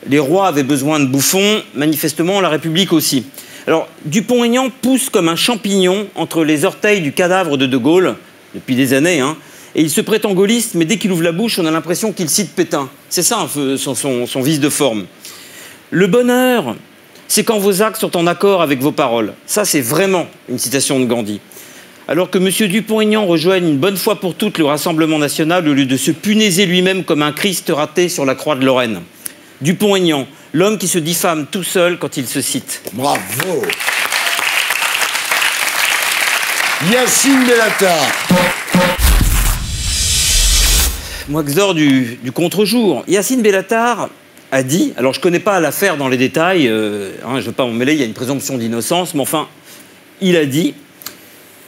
Les rois avaient besoin de bouffons, manifestement la République aussi. Alors, Dupont-Aignan pousse comme un champignon entre les orteils du cadavre de De Gaulle, depuis des années, hein, et il se prétend gaulliste, mais dès qu'il ouvre la bouche, on a l'impression qu'il cite Pétain. C'est ça un peu son vice de forme. Le bonheur, c'est quand vos actes sont en accord avec vos paroles. Ça, c'est vraiment une citation de Gandhi. Alors que M. Dupont-Aignan rejoigne une bonne fois pour toutes le Rassemblement national au lieu de se punaiser lui-même comme un Christ raté sur la croix de Lorraine. Dupont-Aignan, l'homme qui se diffame tout seul quand il se cite. Bravo. Yacine Bellatar. Moixeur du contre-jour. Yacine Bellatar a dit, alors je ne connais pas l'affaire dans les détails, je ne veux pas m'en mêler, il y a une présomption d'innocence, mais enfin, il a dit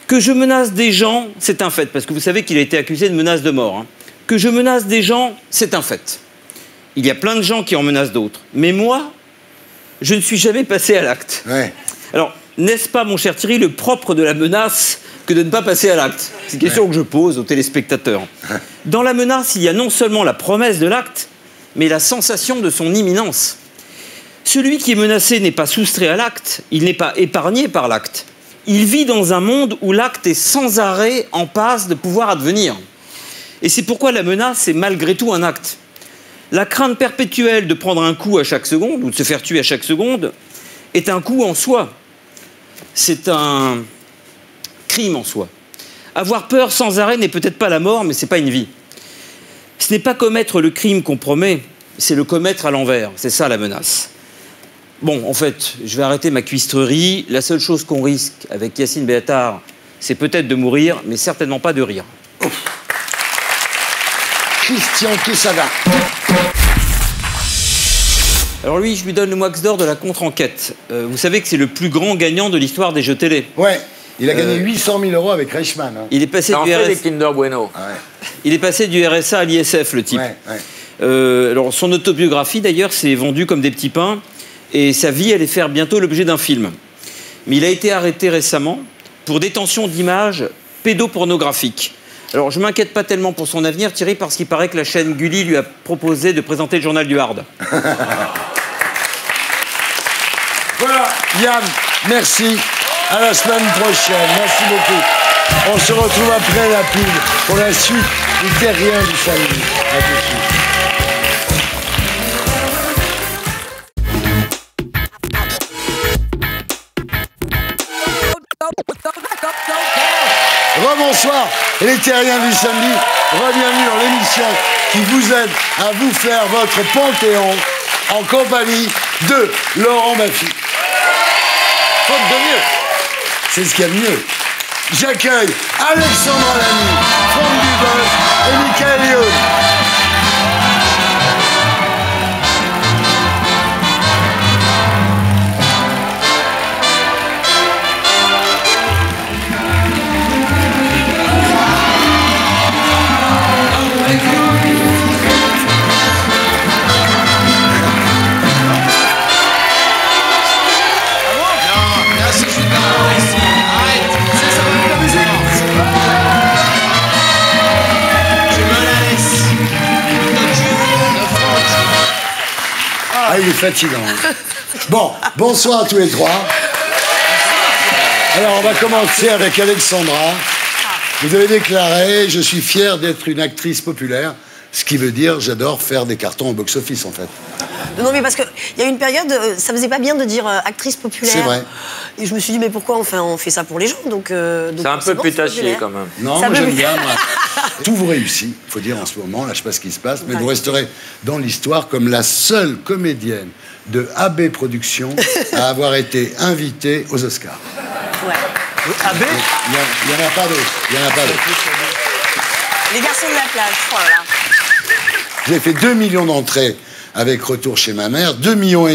que je menace des gens, c'est un fait, parce que vous savez qu'il a été accusé de menace de mort. Hein. Que je menace des gens, c'est un fait. Il y a plein de gens qui en menacent d'autres. Mais moi, je ne suis jamais passé à l'acte. Ouais. Alors, n'est-ce pas, mon cher Thierry, le propre de la menace que de ne pas passer à l'acte? C'est une question que je pose aux téléspectateurs. Dans la menace, il y a non seulement la promesse de l'acte, mais la sensation de son imminence. Celui qui est menacé n'est pas soustrait à l'acte, il n'est pas épargné par l'acte. Il vit dans un monde où l'acte est sans arrêt en passe de pouvoir advenir. Et c'est pourquoi la menace est malgré tout un acte. La crainte perpétuelle de prendre un coup à chaque seconde, ou de se faire tuer à chaque seconde, est un coup en soi. C'est un crime en soi. Avoir peur sans arrêt n'est peut-être pas la mort, mais ce n'est pas une vie. Ce n'est pas commettre le crime qu'on promet, c'est le commettre à l'envers. C'est ça la menace. Bon, en fait, je vais arrêter ma cuistrerie. La seule chose qu'on risque avec Yacine Bellatar, c'est peut-être de mourir, mais certainement pas de rire. Christian Quesada. Alors lui, je lui donne le Moix d'or de la contre-enquête. Vous savez que c'est le plus grand gagnant de l'histoire des jeux télé. Ouais, il a gagné 800 000 € avec Reichmann. Hein. Il est passé du RSA. Les Kinder Bueno. Ouais. Il est passé du RSA à l'ISF, le type. Ouais, ouais. Alors son autobiographie, d'ailleurs, s'est vendue comme des petits pains. Et sa vie allait faire bientôt l'objet d'un film. Mais il a été arrêté récemment pour détention d'images pédopornographiques. Alors, je ne m'inquiète pas tellement pour son avenir, Thierry, parce qu'il paraît que la chaîne Gulli lui a proposé de présenter le journal du Hard. Voilà, Yann, merci. À la semaine prochaine. Merci beaucoup. On se retrouve après la pub pour la suite du Terrien du samedi. À tout de suite. Rebonsoir, les terriens du samedi. Bienvenue dans l'émission qui vous aide à vous faire votre panthéon en compagnie de Laurent Baffy. Faute de mieux. C'est ce qu'il y a de mieux. J'accueille Alexandra Lamy, Franck Dubosc et Michael Youn. Ah, il est fatigant. Bon, bonsoir à tous les trois. Alors, on va commencer avec Alexandra. Vous avez déclaré « Je suis fier d'être une actrice populaire », ce qui veut dire « J'adore faire des cartons au box-office », en fait. Non, mais parce qu'il y a une période, ça faisait pas bien de dire actrice populaire. C'est vrai. Et je me suis dit, mais pourquoi on fait ça pour les gens, donc c'est un peu putassier, quand même. Non, moi j'aime bien, moi. Tout vous réussit, il faut dire en ce moment, là je sais pas ce qui se passe, mais vous resterez dans l'histoire comme la seule comédienne de AB Productions à avoir été invitée aux Oscars. Ouais. AB Il n'y en a pas d'autres. Il y en a pas d'autres. Les garçons de la plage, voilà. Vous avez fait 2 millions d'entrées avec Retour chez ma mère, 2,5 millions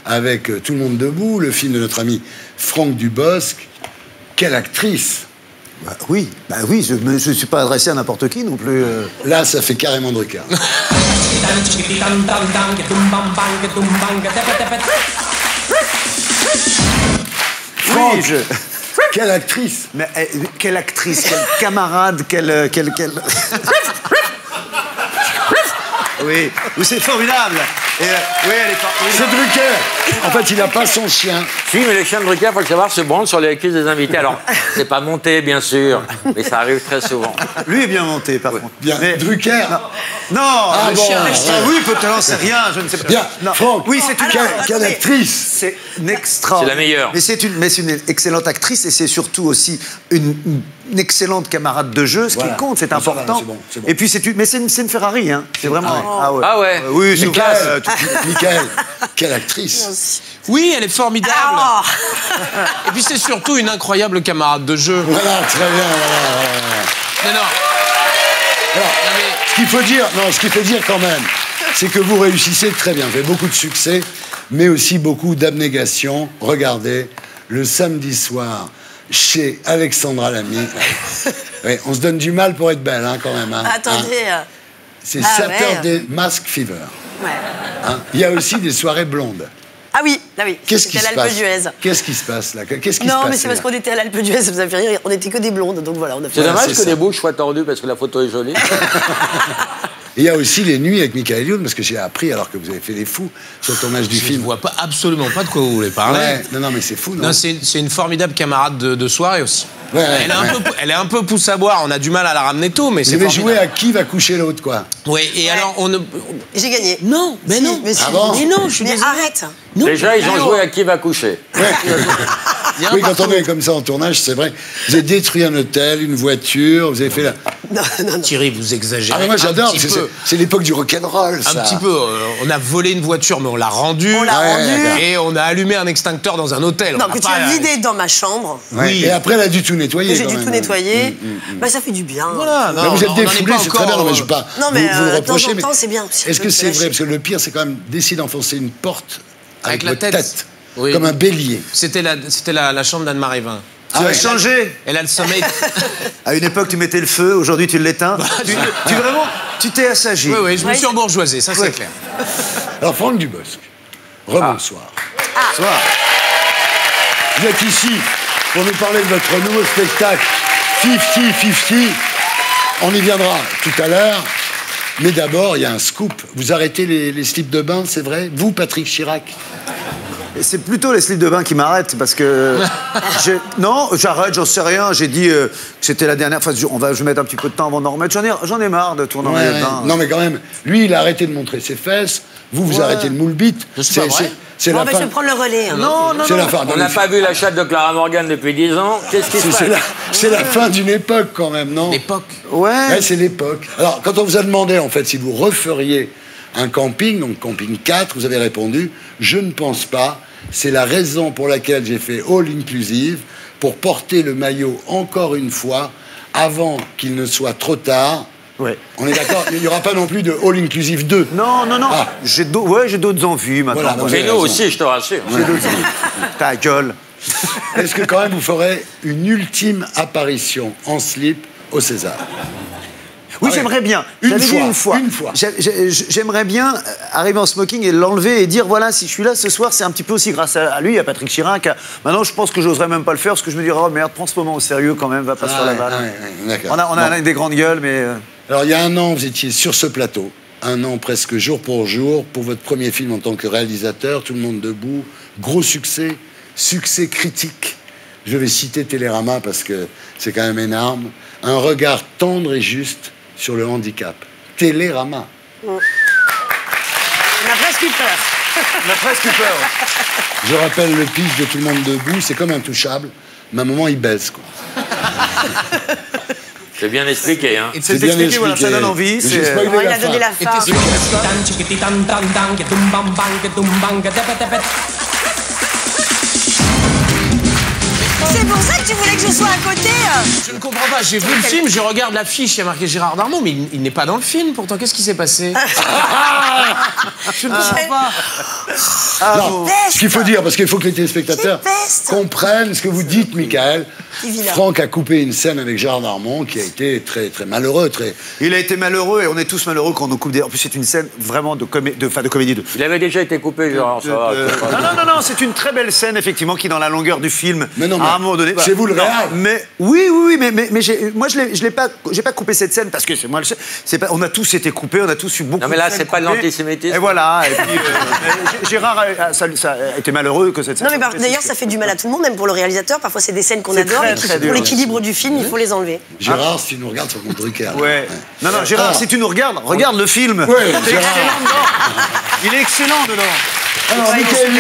avec Tout le monde debout, le film de notre ami Franck Dubosc. Quelle actrice! Bah oui, je ne suis pas adressé à n'importe qui non plus. Là, ça fait carrément Drucker. Franck, quelle actrice! Mais quelle actrice, quelle camarade, quelle... Oui, c'est formidable. Et, oui, elle est formidable. C'est Drucker. En fait, il n'a pas son chien. Si, mais les chiens de Drucker, il faut le savoir, se branlent sur les cuisses des invités. Alors, c'est pas monté, bien sûr, mais ça arrive très souvent. Lui est bien monté, par contre. Bien. Mais Drucker. Non, ah, le bon, chien. Oui, peut-être, c'est rien, je ne sais pas. Bien, non. Franck. Oui, c'est une quelle actrice. C'est une extra. C'est la meilleure. Mais c'est une excellente actrice et c'est surtout aussi une excellente camarade de jeu, ce qui compte, c'est important. C'est bon. Et puis c'est une Ferrari, hein. C'est vraiment. Ah ouais. Oui, c'est classe. Michael, quelle actrice. Oui, elle est formidable. Et puis c'est surtout une incroyable camarade de jeu. Voilà, très bien. Mais non. Alors, ce qu'il faut dire quand même, c'est que vous réussissez très bien. Vous avez beaucoup de succès, mais aussi beaucoup d'abnégation. Regardez, le samedi soir, chez Alexandra Lamy. Oui, on se donne du mal pour être belle, hein, quand même. Hein, attendez. C'est Saturday Mask Fever. Ouais. Hein, il y a aussi des soirées blondes. Ah oui, Qu'est-ce qui se passe? Qu'est-ce qui se passe là? Non, mais c'est parce qu'on était à l'Alpe d'Huez, ça vous a fait rire. On était que des blondes, donc voilà. C'est dommage que les bouches soient tordues parce que la photo est jolie. Et il y a aussi les nuits avec Michael Youn, parce que j'ai appris, alors que vous avez fait les fous, sur le tournage du film. Je ne vois absolument pas de quoi vous voulez parler. Ouais, non, mais c'est fou, non? Non, c'est une formidable camarade de soirée aussi. Ouais, elle est un peu pousse à boire, on a du mal à la ramener tôt, mais c'est formidable. Vous avez joué à qui va coucher l'autre, quoi? Oui, et alors J'ai gagné. Non, mais non. Mais non, je suis désolé. Arrête. Non, déjà, ils ont joué à qui va coucher. Oui, quand on est comme ça en tournage, c'est vrai. Vous avez détruit un hôtel, une voiture, vous avez fait la... Non. Thierry, vous exagérez. Ah, mais moi j'adore, c'est l'époque du rock'n'roll, ça. Un petit peu. On a volé une voiture, mais on l'a rendue. Et on a allumé un extincteur dans un hôtel. Non, que tu as vidé dans ma chambre. Oui. Et après, elle a dû tout nettoyer. J'ai dû tout nettoyer. Bah, ça fait du bien. Voilà. Non, vous êtes défoulé, c'est très bien. Non, mais je ne veux pas vous le reprocher. De temps en temps, c'est bien. Est-ce que c'est vrai? Parce que le pire, c'est quand même d'essayer d'enfoncer une porte avec la votre tête. Oui. Comme un bélier. C'était la chambre d'Anne-Marie Vin. Tu as changé. Elle a le sommeil. À une époque, tu mettais le feu, aujourd'hui, tu l'éteins. Tu t'es assagi. Oui, je me suis embourgeoisé, ça c'est clair. Alors, Franck Dubosc, rebonsoir. Bonsoir. Vous êtes ici pour nous parler de votre nouveau spectacle 50-50. On y viendra tout à l'heure. Mais d'abord, il y a un scoop. Vous arrêtez les slips de bain, c'est vrai? Vous, Patrick Chirac? C'est plutôt les slips de bain qui m'arrêtent parce que... Non, j'arrête, j'en sais rien. J'ai dit que c'était la dernière fois. Je vais mettre un petit peu de temps avant d'en remettre. J'en ai marre de tourner en maillot de bain. Non, mais quand même, lui, il a arrêté de montrer ses fesses. Vous arrêtez le moule bite. C'est la je fin. vais prendre le relais. Hein. Non. La fin. On n'a pas vu la chatte de Clara Morgan depuis 10 ans. Qu'est-ce qui se passe? C'est la fin d'une époque quand même, non? L'époque. Ouais, c'est l'époque. Alors, quand on vous a demandé, en fait, si vous referiez un camping, donc camping 4, vous avez répondu, je ne pense pas. C'est la raison pour laquelle j'ai fait all inclusive, pour porter le maillot encore une fois, avant qu'il ne soit trop tard. Ouais. On est d'accord? Il n'y aura pas non plus de all inclusive 2. Non. Ah. J'ai d'autres envies maintenant. Voilà, j'ai nous aussi, je te rassure. J'ai d'autres envies. Ta gueule. Est-ce que quand même vous ferez une ultime apparition en slip au César? Oui, j'aimerais bien. J'avais dit une fois. J'aimerais bien arriver en smoking et l'enlever et dire voilà, si je suis là ce soir, c'est un petit peu aussi grâce à lui, à Patrick Chirac. Maintenant, je pense que j'oserais même pas le faire parce que je me dirais oh merde, prends ce moment au sérieux quand même, va pas se faire la balle. On a des grandes gueules, mais. Alors, il y a un an, vous étiez sur ce plateau. Un an presque jour pour votre premier film en tant que réalisateur, Tout le monde debout, gros succès critique. Je vais citer Télérama parce que c'est quand même énorme. Un regard tendre et juste sur le handicap. Télérama. On a presque eu peur. Je rappelle le pitch de Tout le monde debout, c'est comme Intouchable, mais à un moment il baise, quoi. C'est bien expliqué, hein. C'est bien expliqué, voilà, ça donne envie. Il a donné la fin. C'est pour ça que tu voulais que je sois à côté. Je ne comprends pas. J'ai vu le film, je regarde l'affiche, il y a marqué Gérard Darmon, mais il n'est pas dans le film. Pourtant, qu'est-ce qui s'est passé? Je ne comprends pas. Non, ce qu'il faut dire, parce qu'il faut que les téléspectateurs comprennent ce que vous dites, Michael. Franck a coupé une scène avec Gérard Darmon qui a été très, très malheureux. Il a été malheureux et on est tous malheureux quand on nous coupe des... En plus, c'est une scène vraiment de comédie. Il avait déjà été coupé, Gérard. Non, c'est une très belle scène, effectivement, qui, dans la longueur du film, mais non, à un moment donné... C'est vous le réal. Mais oui, mais moi, j'ai pas coupé cette scène parce que c'est moi le seul. On a tous été coupés, on a tous eu beaucoup de scènes. Non, mais là, c'est pas de l'antisémitisme. Et voilà. Et puis, Gérard ça a été malheureux que cette scène... Non, mais d'ailleurs, ça fait du mal à tout le monde, même pour le réalisateur. Parfois, c'est des scènes qu'on adore et pour l'équilibre du film, il faut les enlever. Gérard, si tu nous regardes sur mon Drucker. Ouais. Non, Gérard, si tu nous regardes, regarde le film. Ouais, il est excellent dedans. Il est excellent dedans. Alors, Michael,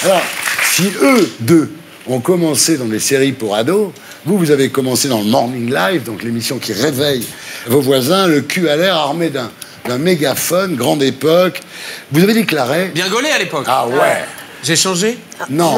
alors, si eux deux ont commencé dans des séries pour ados, vous avez commencé dans le Morning Live, donc l'émission qui réveille vos voisins, le cul à l'air armé d'un mégaphone, grande époque. Vous avez déclaré... Bien gaulé à l'époque. Ah ouais. J'ai changé? Non,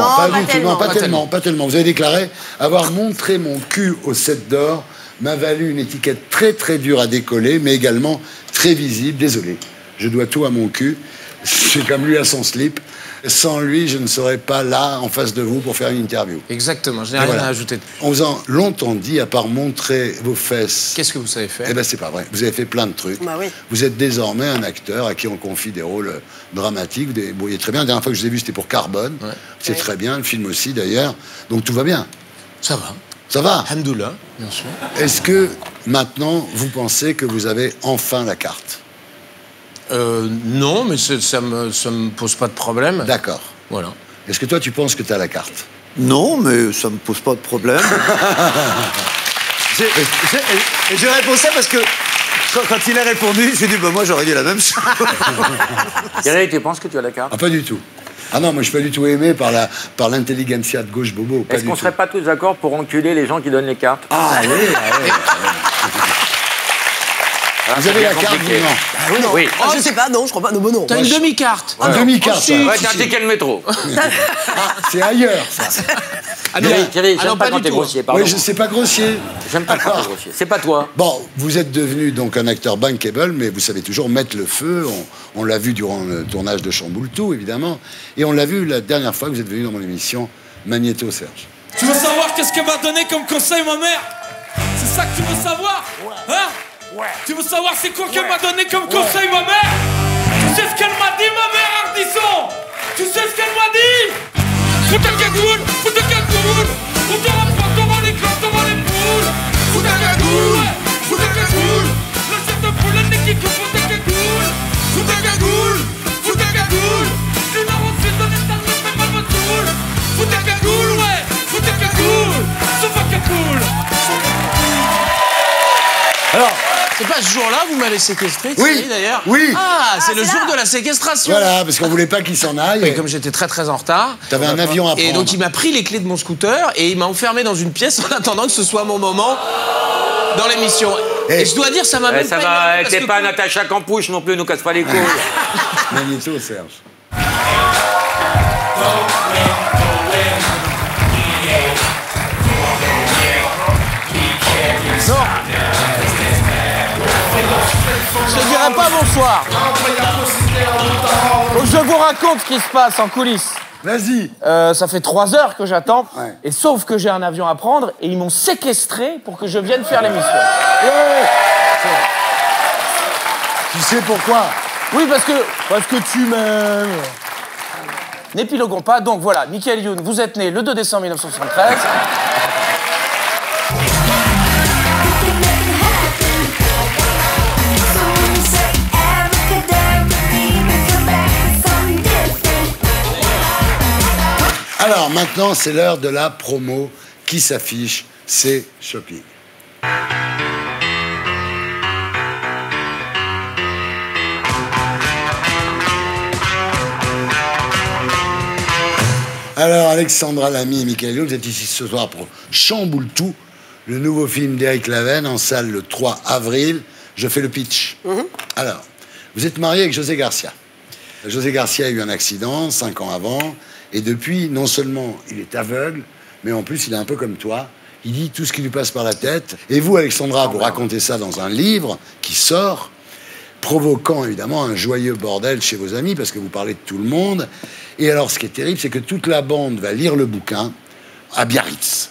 pas tellement. Vous avez déclaré avoir montré mon cul au 7 d'or m'a valu une étiquette très très dure à décoller, mais également très visible. Désolé, je dois tout à mon cul. C'est comme lui à son slip. Sans lui, je ne serais pas là en face de vous pour faire une interview. Exactement, je n'ai rien à ajouter. On vous a longtemps dit, à part montrer vos fesses... Qu'est-ce que vous savez faire? Eh bien, c'est pas vrai. Vous avez fait plein de trucs. Bah oui. Vous êtes désormais un acteur à qui on confie des rôles dramatiques. Vous débrouillez très bien. La dernière fois que je vous ai vu, c'était pour Carbone. Ouais. C'est très bien. Le film aussi, d'ailleurs. Donc, tout va bien. Ça va. Ça va? Alhamdoulilah, bien sûr. Est-ce que, maintenant, vous pensez que vous avez enfin la carte? Non, mais ça me pose pas de problème. D'accord. Voilà. Est-ce que toi, tu penses que tu as la carte? Non, mais ça me pose pas de problème. J'ai répondu ça parce que quand il a répondu, j'ai dit, bah, moi, j'aurais dit la même chose. Thierry, tu penses que tu as la carte? Ah, pas du tout. Ah non, moi, je suis pas du tout aimé par l'intelligentsia de gauche bobo. Est-ce qu'on serait pas tous d'accord pour enculer les gens qui donnent les cartes? Ah, allez. Vous avez la carte, vous, non? Ah, oui, non. Oui. Je sais pas, non, je crois pas. Non, bon, non. T'as une demi-carte. Une demi-carte. Ouais, t'as un ticket de métro. C'est ailleurs, ça. Thierry, j'aime pas quand t'es grossier, pardon. Oui, je sais pas grossier. J'aime pas quand t'es grossier. C'est pas toi. Bon, vous êtes devenu donc un acteur bankable, mais vous savez toujours mettre le feu. On l'a vu durant le tournage de Chamboule Tout, évidemment. Et on l'a vu la dernière fois que vous êtes venu dans mon émission Magnéto Serge. Tu veux savoir qu'est-ce qu'elle m'a donné comme conseil, ma mère? C'est ça que tu veux savoir? Hein? Ouais. Tu veux savoir c'est quoi qu'elle m'a donné comme conseil, ma mère? Tu sais ce qu'elle m'a dit, ma mère, Ardisson? Tu sais ce qu'elle m'a dit? Fous ta cagoule, fous ta cagoule. On t'aura pas, t'auras les classes, t'auras les poules. Fous ta cagoule, fous ta cagoule. Le chef de poule, l'équipe, fous ta cagoule. Fous ta cagoule, fous ta cagoule. Numéro 6 de l'état, le fait mal me toule. Fous ta cagoule, ouais, fous ta cagoule. Sauve ta cagoule. Alors, C'est pas ce jour-là, vous m'avez séquestré, Oui, d'ailleurs. oui. Ah, c'est le jour de la séquestration. Voilà, parce qu'on voulait pas qu'il s'en aille. Et comme j'étais très en retard. T'avais un avion à prendre. Et donc il m'a pris les clés de mon scooter et il m'a enfermé dans une pièce en attendant que ce soit mon moment dans l'émission. Et je dois dire, ça m'a même ça pas... va, t'es pas Natacha Campouche non plus, nous casse pas les couilles. Magnéto, Serge. Non. Je te dirai pas bonsoir. Donc je vous raconte ce qui se passe en coulisses. Vas-y. Ça fait 3 heures que j'attends, et sauf que j'ai un avion à prendre, et ils m'ont séquestré pour que je vienne faire l'émission. Tu sais pourquoi? Oui, parce que tu m'aimes. N'épiloguons pas. Donc voilà, Michael Youn, vous êtes né le 2 décembre 1973. Alors maintenant, c'est l'heure de la promo qui s'affiche, c'est Shopping. Alors, Alexandra Lamy et Michael Youn, vous êtes ici ce soir pour Chamboule tout, le nouveau film d'Éric Laven en salle le 3 avril. Je fais le pitch. Alors, vous êtes marié avec José Garcia. José Garcia a eu un accident 5 ans avant, et depuis, non seulement il est aveugle, mais en plus, il est un peu comme toi. Il dit tout ce qui lui passe par la tête. Et vous, Alexandra, vous racontez ça dans un livre qui sort, provoquant évidemment un joyeux bordel chez vos amis, parce que vous parlez de tout le monde. Et alors, ce qui est terrible, c'est que toute la bande va lire le bouquin à Biarritz,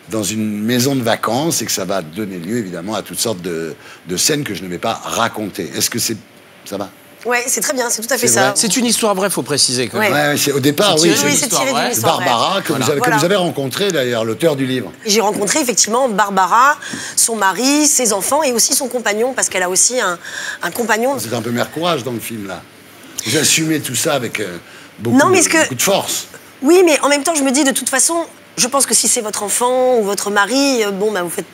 dans une maison de vacances, et que ça va donner lieu, évidemment, à toutes sortes de scènes que je ne vais pas raconter. Est-ce que ça va? Ouais, c'est très bien, c'est tout à fait ça. C'est une histoire vraie, faut préciser. Quand même. Ouais, au départ, oui. C'est tiré d'une histoire Barbara, que vous avez rencontré d'ailleurs, l'auteur du livre. J'ai rencontré effectivement Barbara, son mari, ses enfants et aussi son compagnon, parce qu'elle a aussi un compagnon. C'est un peu Mère Courage dans le film, là. Vous assumez tout ça avec beaucoup de force. Oui, mais en même temps, je me dis, de toute façon, je pense que si c'est votre enfant ou votre mari,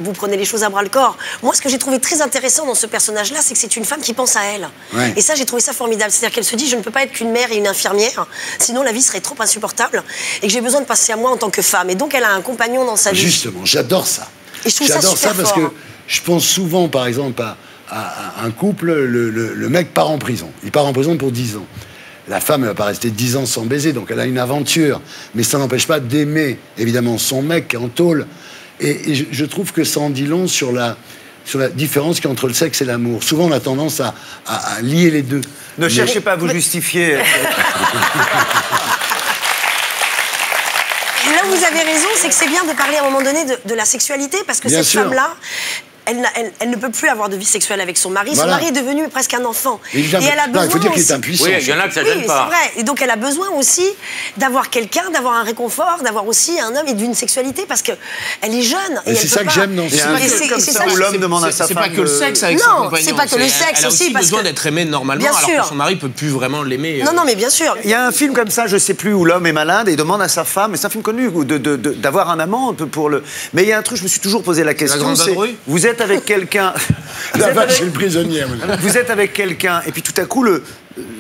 vous prenez les choses à bras-le-corps. Moi, ce que j'ai trouvé très intéressant dans ce personnage-là, c'est que c'est une femme qui pense à elle. Ouais. Et ça, j'ai trouvé ça formidable. C'est-à-dire qu'elle se dit, je ne peux pas être qu'une mère et une infirmière, sinon la vie serait trop insupportable, et que j'ai besoin de passer à moi en tant que femme. Et donc, elle a un compagnon dans sa vie. Justement, j'adore ça. Et je trouve ça super parce que je pense souvent, par exemple, à un couple, le mec part en prison. Il part en prison pour 10 ans. La femme ne va pas rester 10 ans sans baiser, donc elle a une aventure. Mais ça n'empêche pas d'aimer, évidemment, son mec qui est en tôle. Et je trouve que ça en dit long sur la différence qu'il y a entre le sexe et l'amour. Souvent, on a tendance à lier les deux. Ne cherchez pas à vous justifier. Là où vous avez raison, c'est que c'est bien de parler à un moment donné de la sexualité, parce que cette femme-là, elle ne peut plus avoir de vie sexuelle avec son mari. Son mari est devenu presque un enfant. Et elle a besoin. Il faut dire qu'il est impuissant. Oui, il y en a que ça gêne pas. C'est vrai. Et donc elle a besoin aussi d'avoir quelqu'un, d'avoir un réconfort, d'avoir aussi un homme et d'une sexualité, parce qu'elle est jeune. Et c'est ça que j'aime dans ce film. C'est ça où l'homme demande à sa femme. C'est pas que le sexe avec son compagnon. Non, c'est pas que le sexe aussi. Elle a aussi besoin d'être aimée normalement, alors que son mari peut plus vraiment l'aimer. Non, mais bien sûr. Il y a un film comme ça, je sais plus, où l'homme est malade et demande à sa femme, mais c'est un film connu, d'avoir un amant pour le. Mais il y a un truc, je me suis toujours posé la question. Vous êtes avec quelqu'un. La vache, c'est le prisonnier. Vous êtes avec quelqu'un, et puis tout à coup,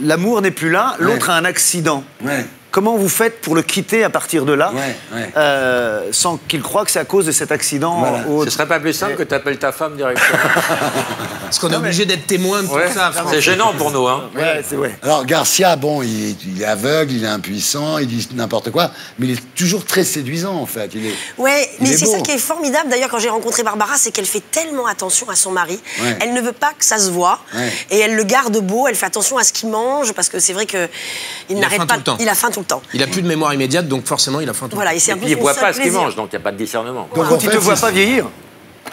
l'amour n'est plus là, l'autre a un accident. Comment vous faites pour le quitter à partir de là, sans qu'il croie que c'est à cause de cet accident? Ce serait pas plus simple que tu appelles ta femme directement? Parce qu'on est obligé d'être témoin de tout ça. C'est gênant pour nous. Hein. Alors Garcia, bon, il est aveugle, il est impuissant, il dit n'importe quoi, mais il est toujours très séduisant en fait. Mais c'est ça qui est formidable d'ailleurs quand j'ai rencontré Barbara, c'est qu'elle fait tellement attention à son mari. Elle ne veut pas que ça se voit, et elle le garde beau, elle fait attention à ce qu'il mange, parce que c'est vrai qu'il n'arrête pas. Il a faim tout le temps. Il a plus de mémoire immédiate, donc forcément il a faim tout le temps. Et puis il voit pas ce qu'il mange, donc il n'y a pas de discernement. Donc il ne te voit pas vieillir,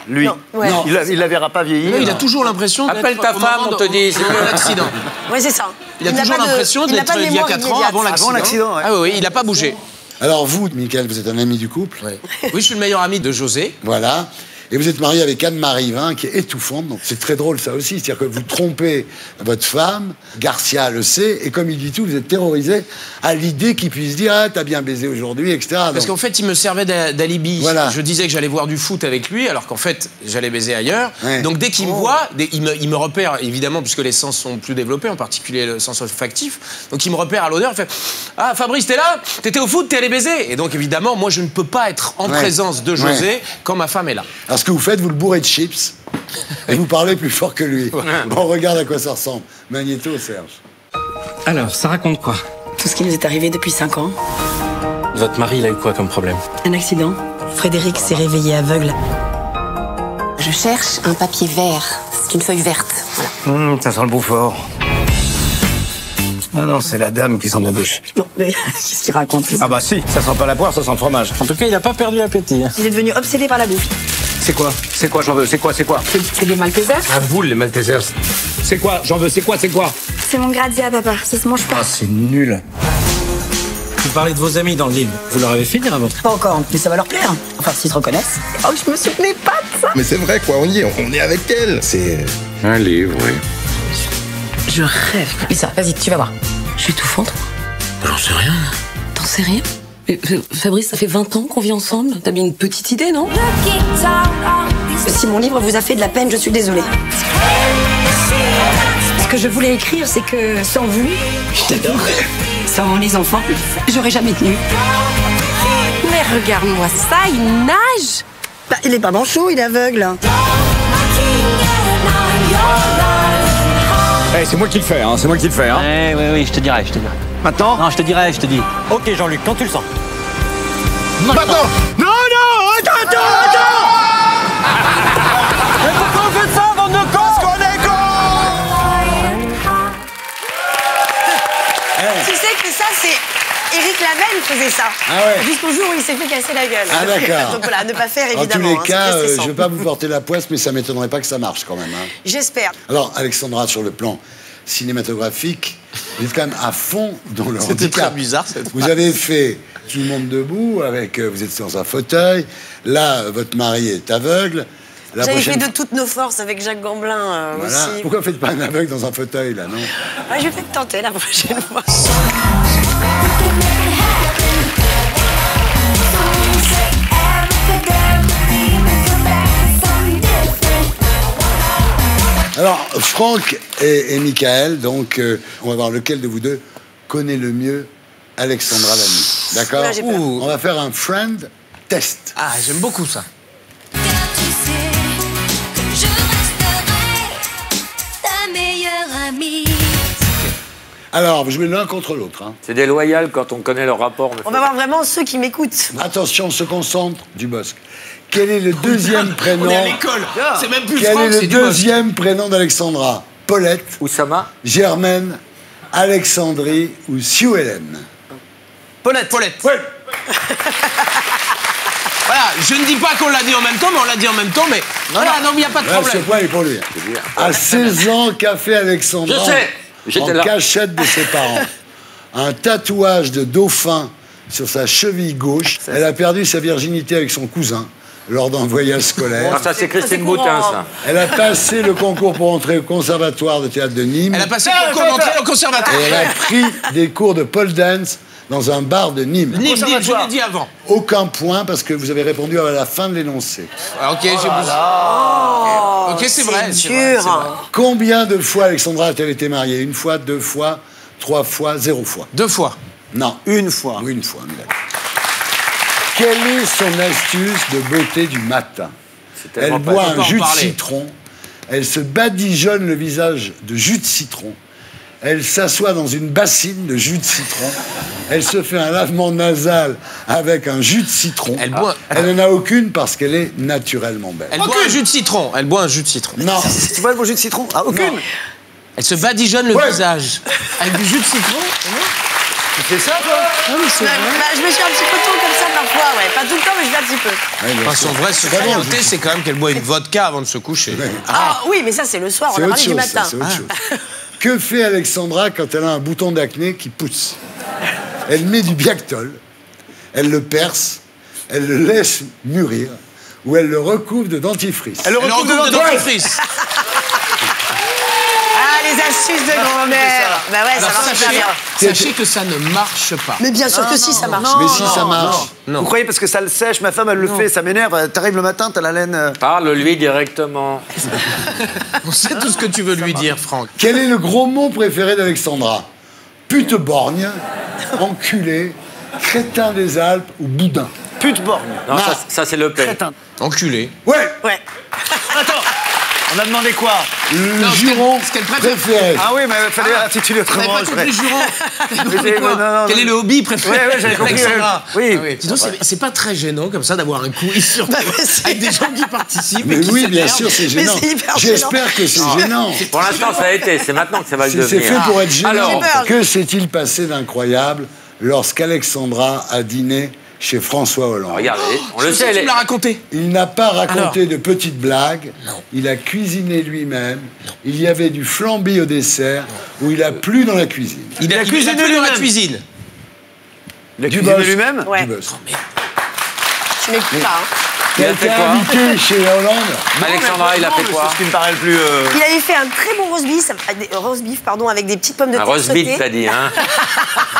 lui. Non. Il la verra pas vieillir. Il a toujours l'impression d'être. Appelle ta femme, on te dit. C'est un accident. Oui, c'est ça. Il a toujours l'impression d'être il y a 4 ans avant l'accident. Ah oui, il n'a pas bougé. Alors vous, Michael, vous êtes un ami du couple? Oui, je suis le meilleur ami de José. Voilà. Et vous êtes marié avec Anne-Marie Vin, qui est étouffante. Donc c'est très drôle, ça aussi. C'est-à-dire que vous trompez votre femme, Garcia le sait, et comme il dit tout, vous êtes terrorisé à l'idée qu'il puisse dire « Ah, t'as bien baisé aujourd'hui, etc. » Parce qu'en fait, il me servait d'alibi. Voilà. Je disais que j'allais voir du foot avec lui, alors qu'en fait, j'allais baiser ailleurs. Donc dès qu'il me voit, il me repère, évidemment, puisque les sens sont plus développés, en particulier le sens olfactif. Donc il me repère à l'odeur, il fait « Ah, Fabrice, t'es là? T'étais au foot, t'es allé baiser ?» Et donc évidemment, moi, je ne peux pas être en présence de José quand ma femme est là. Alors ce que vous faites, vous le bourrez de chips et vous parlez plus fort que lui. On regarde à quoi ça ressemble. Magnéto, Serge. Alors, ça raconte quoi? Tout ce qui nous est arrivé depuis 5 ans. Votre mari, il a eu quoi comme problème? Un accident. Frédéric s'est réveillé aveugle. Je cherche un papier vert. C'est une feuille verte. Voilà. Ça sent le Beaufort. Ah non, c'est la dame qui sent la bouche. Non, mais qu'est-ce qu'il raconte? Ah bah si, ça sent pas la poire, ça sent le fromage. En tout cas, il a pas perdu l'appétit. Il est devenu obsédé par la bouffe. C'est quoi? C'est quoi, j'en veux? C'est quoi? C'est quoi? C'est des Maltesers. À vous, les Maltesers. C'est quoi? J'en veux? C'est quoi? C'est quoi? C'est mon Grazia, papa. Ça se mange pas. Ah, c'est nul. Vous parlez de vos amis dans le livre. Vous leur avez fini avant? Pas encore, mais ça va leur plaire. Enfin, s'ils se reconnaissent. Oh, je me souvenais pas de ça. Mais c'est vrai, quoi, on y est, on est avec elle. C'est un livre, oui. Je rêve. Lisa, vas-y, tu vas voir. Je suis étouffante. J'en sais rien. T'en sais rien? Mais, Fabrice, ça fait 20 ans qu'on vit ensemble. T'as bien une petite idée, non? Si mon livre vous a fait de la peine, je suis désolée. Ce que je voulais écrire, c'est que sans vous, je t'adore. Sans les enfants, j'aurais jamais tenu. Mais regarde-moi ça, il nage. Bah, il est pas manchot, il est aveugle. Hey, c'est moi qui le fais, hein. C'est moi qui le fais, hein. Oui, je te dirai. Maintenant? Non, je te dis. Ok, Jean-Luc, quand tu le sens. Maintenant. Non, attends. Mais pourquoi vous faites ça, bande de cons? Parce qu'on est Tu sais que ça, c'est... Éric Lavenne faisait ça. Ah ouais. Jusqu'au jour où il s'est fait casser la gueule. Ah d'accord. Donc voilà, ne pas faire évidemment. En tous les cas, c'est je ne veux pas vous porter la poisse, mais ça ne m'étonnerait pas que ça marche quand même. Hein. J'espère. Alors, Alexandra, sur le plan cinématographique, vous êtes quand même à fond dans le handicap. C'était très bizarre cette Vous avez fait Tout le monde debout, avec, vous êtes dans un fauteuil. Là, votre mari est aveugle. J'avais fait de toutes nos forces avec Jacques Gamblin voilà. aussi. Pourquoi vous ne faites pas un aveugle dans un fauteuil, là, non? Je vais peut-être tenter la prochaine fois. Alors, Franck et Michael, donc, on va voir lequel de vous deux connaît le mieux Alexandra Lamy. D'accord? On va faire un friend test. Ah, j'aime beaucoup ça. Alors, vous jouez l'un contre l'autre. Hein. C'est déloyal quand on connaît leur rapport. On va voir vraiment ceux qui m'écoutent. Attention, on se concentre, Dubosc. Quel est le deuxième prénom? On est à l'école. C'est même plus Quel Franck, est c'est le deuxième prénom d'Alexandra? Paulette, Oussama, Germaine, Alexandrie ou Sue Hélène? Paulette. Ouais. Voilà, je ne dis pas qu'on l'a dit en même temps, mais on l'a dit en même temps, mais voilà, non, mais il n'y a pas de problème. Ce point est pour lui. À 16 ans, qu'a fait Alexandra en cachette de ses parents? Un tatouage de dauphin sur sa cheville gauche. Elle a perdu sa virginité avec son cousin lors d'un voyage scolaire. Non, ça c'est Christine Boutin, ça. Elle a passé le concours pour entrer au conservatoire de théâtre de Nîmes. Elle a passé le concours d'entrée au conservatoire. Et elle a pris des cours de pole dance dans un bar de Nîmes. Nîmes, je l'ai dit avant. Aucun point parce que vous avez répondu à la fin de l'énoncé. Ah, ok, j'ai Ok, c'est vrai. Dur. Combien de fois Alexandra a-t-elle été mariée? Une fois, 2 fois, 3 fois, 0 fois? 2 fois. Non. Une fois. Oui, une fois. Quelle est son astuce de beauté du matin? Elle boit un jus de citron. Elle se badigeonne le visage de jus de citron. Elle s'assoit dans une bassine de jus de citron. Elle se fait un lavement nasal avec un jus de citron. Elle n'en a aucune parce qu'elle est naturellement belle. Elle boit un jus de citron. Elle boit un jus de citron. Non. Tu bois le jus de citron? Ah, aucune. Non. Elle se badigeonne le visage avec du jus de citron. Tu fais ça, toi? Je me suis un petit peu tôt comme ça parfois, ouais. Pas tout le temps, mais je vais un petit peu. Enfin, son vrai secret, c'est quand même qu'elle boit une vodka avant de se coucher. Ah oui, mais ça, c'est le soir, on a parlé du matin. C'est autre chose. Que fait Alexandra quand elle a un bouton d'acné qui pousse? Elle met du Biactol, elle le perce, elle le laisse mûrir. ou elle le recouvre de dentifrice? Elle le recouvre de dentifrice. Ah, les astuces de grand-mère. Bah ouais, ça marche très bien. Sachez que ça ne marche pas. Mais bien sûr que si, ça marche. Mais si ça marche. Non. Vous croyez parce que ça le sèche, ma femme elle le fait, ça m'énerve. T'arrives le matin, t'as la laine. Parle-lui directement. On sait tout ce que tu veux lui dire, Franck. Quel est le gros mot préféré d'Alexandra? Pute-borgne, enculé, crétin des Alpes ou boudin? Pute-borgne. Non, ça c'est Le Pen. Crétin. Enculé. Ouais. Attends. On a demandé quoi? Le juron préféré. Ah oui, mais il fallait intituler autrement. Pas compris juron. Quel est le hobby préféré? Ouais, j'avais compris. Oui. Dis donc, c'est pas très gênant comme ça d'avoir un quiz sur avec des gens qui participent. Mais oui, bien sûr, c'est gênant. J'espère que c'est gênant. Pour l'instant, ça a été. C'est maintenant que ça va le devenir. C'est fait pour être gênant. Alors, que s'est-il passé d'incroyable lorsqu'Alexandra a dîné chez François Hollande? Regardez, on le sait. Tu me l'as raconté. Il n'a pas raconté de petites blagues. Non. Il a cuisiné lui-même. Il y avait du flambi au dessert où il a plu dans la cuisine. Il a cuisiné dans la cuisine. Il a cuisiné lui-même? Ouais. Du buzz. Tu m'écoutes pas, hein. Il a été invité chez Hollande. Alexandra, il a fait quoi? C'est ce qui me paraît le plus... Il avait fait un très bon roast beef, avec des petites pommes de terre sautées. Un roast beef, t'as dit, hein?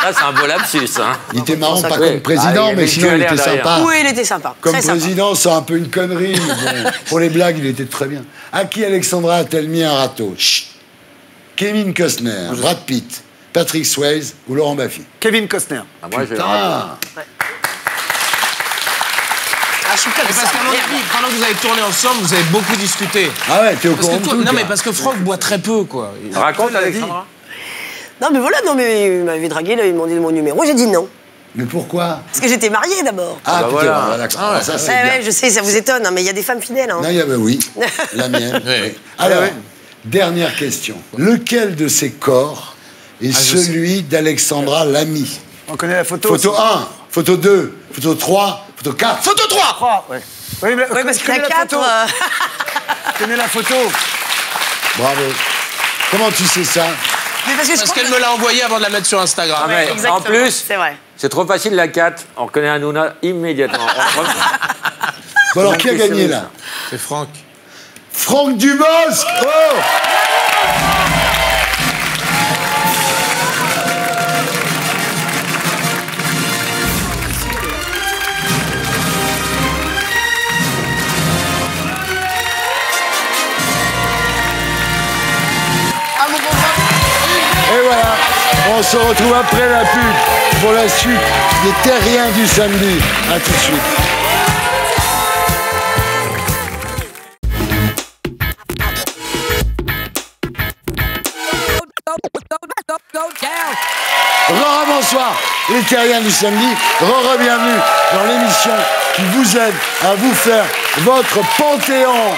Ça, c'est un beau lapsus, hein? Il était marrant, pas comme président, mais sinon il était sympa. Oui, il était sympa. Comme président, c'est un peu une connerie. Mais bon, pour les blagues, il était très bien. À qui Alexandra a-t-elle mis un râteau? Chut. Kevin Costner, Brad Pitt, Patrick Swayze ou Laurent Baffy? Kevin Costner. Ah, moi, je vais le râteau. Je suis comme parce ça. qu'à mon avis, pendant que vous avez tourné ensemble, vous avez beaucoup discuté. Ah ouais, t'es au courant de tout. Non, mais parce que Franck boit très peu, quoi. Raconte, Alexandra. Non, mais voilà, il m'avait dragué, là, il m'a demandé mon numéro, j'ai dit non. Mais pourquoi? Parce que j'étais mariée d'abord. Ah, bah putain, voilà. d'accord. Ça, c'est bien. Ouais, je sais, ça vous étonne, hein, mais il y a des femmes fidèles. Hein. Non, oui, la mienne. Oui. Alors, dernière question. Lequel de ces corps est celui d'Alexandra Lamy? On connaît la photo. Photo 1, photo 2, photo 3, photo 4. Photo 3. Ouais. Oui, parce que la 4... Je connais la photo. Bravo. Comment tu sais ça? Parce qu'elle me l'a envoyé avant de la mettre sur Instagram. Ouais, en plus, c'est vrai. C'est trop facile la 4. On reconnaît Hanouna immédiatement. Bon, alors qui a gagné là? C'est Franck. Franck Dubosc. Oh! Et voilà, on se retrouve après la pub pour la suite des Terriens du samedi. A tout de suite. Bonsoir, les Terriens du samedi. Bienvenue dans l'émission qui vous aide à vous faire votre panthéon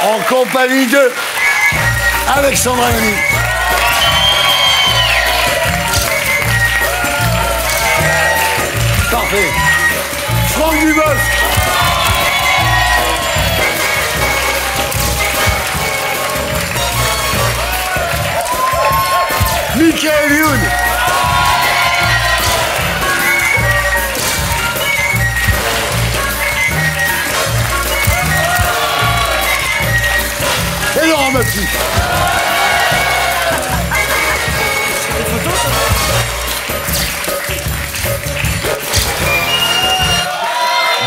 en compagnie de Alexandra Lamy. Parfait. Franck Dubosc. Michael Youn. Et Laurent Baffy.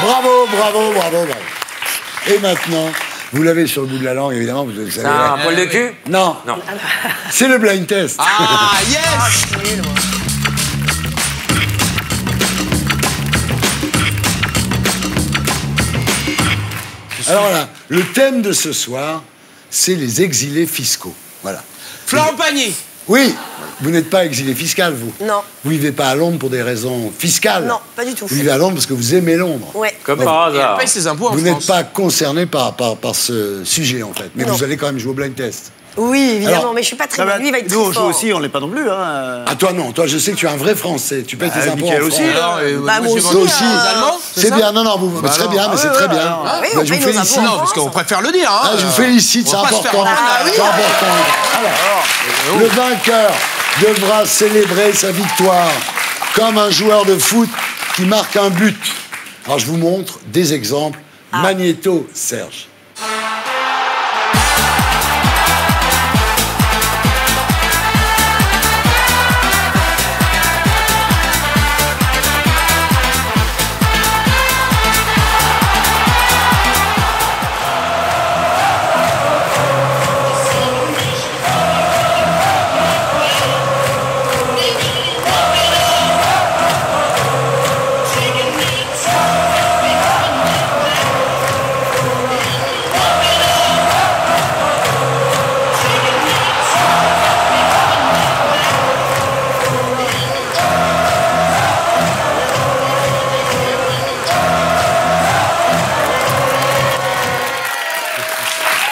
Bravo. Et maintenant, vous l'avez sur le bout de la langue, évidemment, vous le savez. C'est un poil de cul? Non. C'est le blind test. Ah, yes. Alors voilà, le thème de ce soir, c'est les exilés fiscaux. Voilà. Florent Pagny. Oui, vous n'êtes pas exilé fiscal, vous. Non. Vous vivez pas à Londres pour des raisons fiscales. Non, pas du tout. Vous vivez à Londres parce que vous aimez Londres. Ouais. Comme par hasard. Il paye ses impôts en Vous France. n'êtes pas concerné par ce sujet, en fait. Mais Non. vous allez quand même jouer au blind test. Oui, évidemment, Alors, mais je suis pas très bonne. Lui, il va être très Nous, on fort. joue aussi, on l'est pas non plus. Hein. Ah, toi, non. Toi, je sais que tu es un vrai Français. Tu payes tes impôts Mickaël en aussi, France. Bah, moi aussi. aussi. Allemands, C'est bien. Non, vous c'est très bien, mais c'est très bien. oui, Bah, on je vous paye nos félicite. impôts. Non, parce qu'on préfère le dire. Hein. Ah, je vous félicite, c'est On va pas se important. faire mal. C'est important. Alors, le vainqueur devra célébrer sa victoire comme un joueur de foot qui marque un but. Alors, je vous montre des exemples Magnéto, Serge.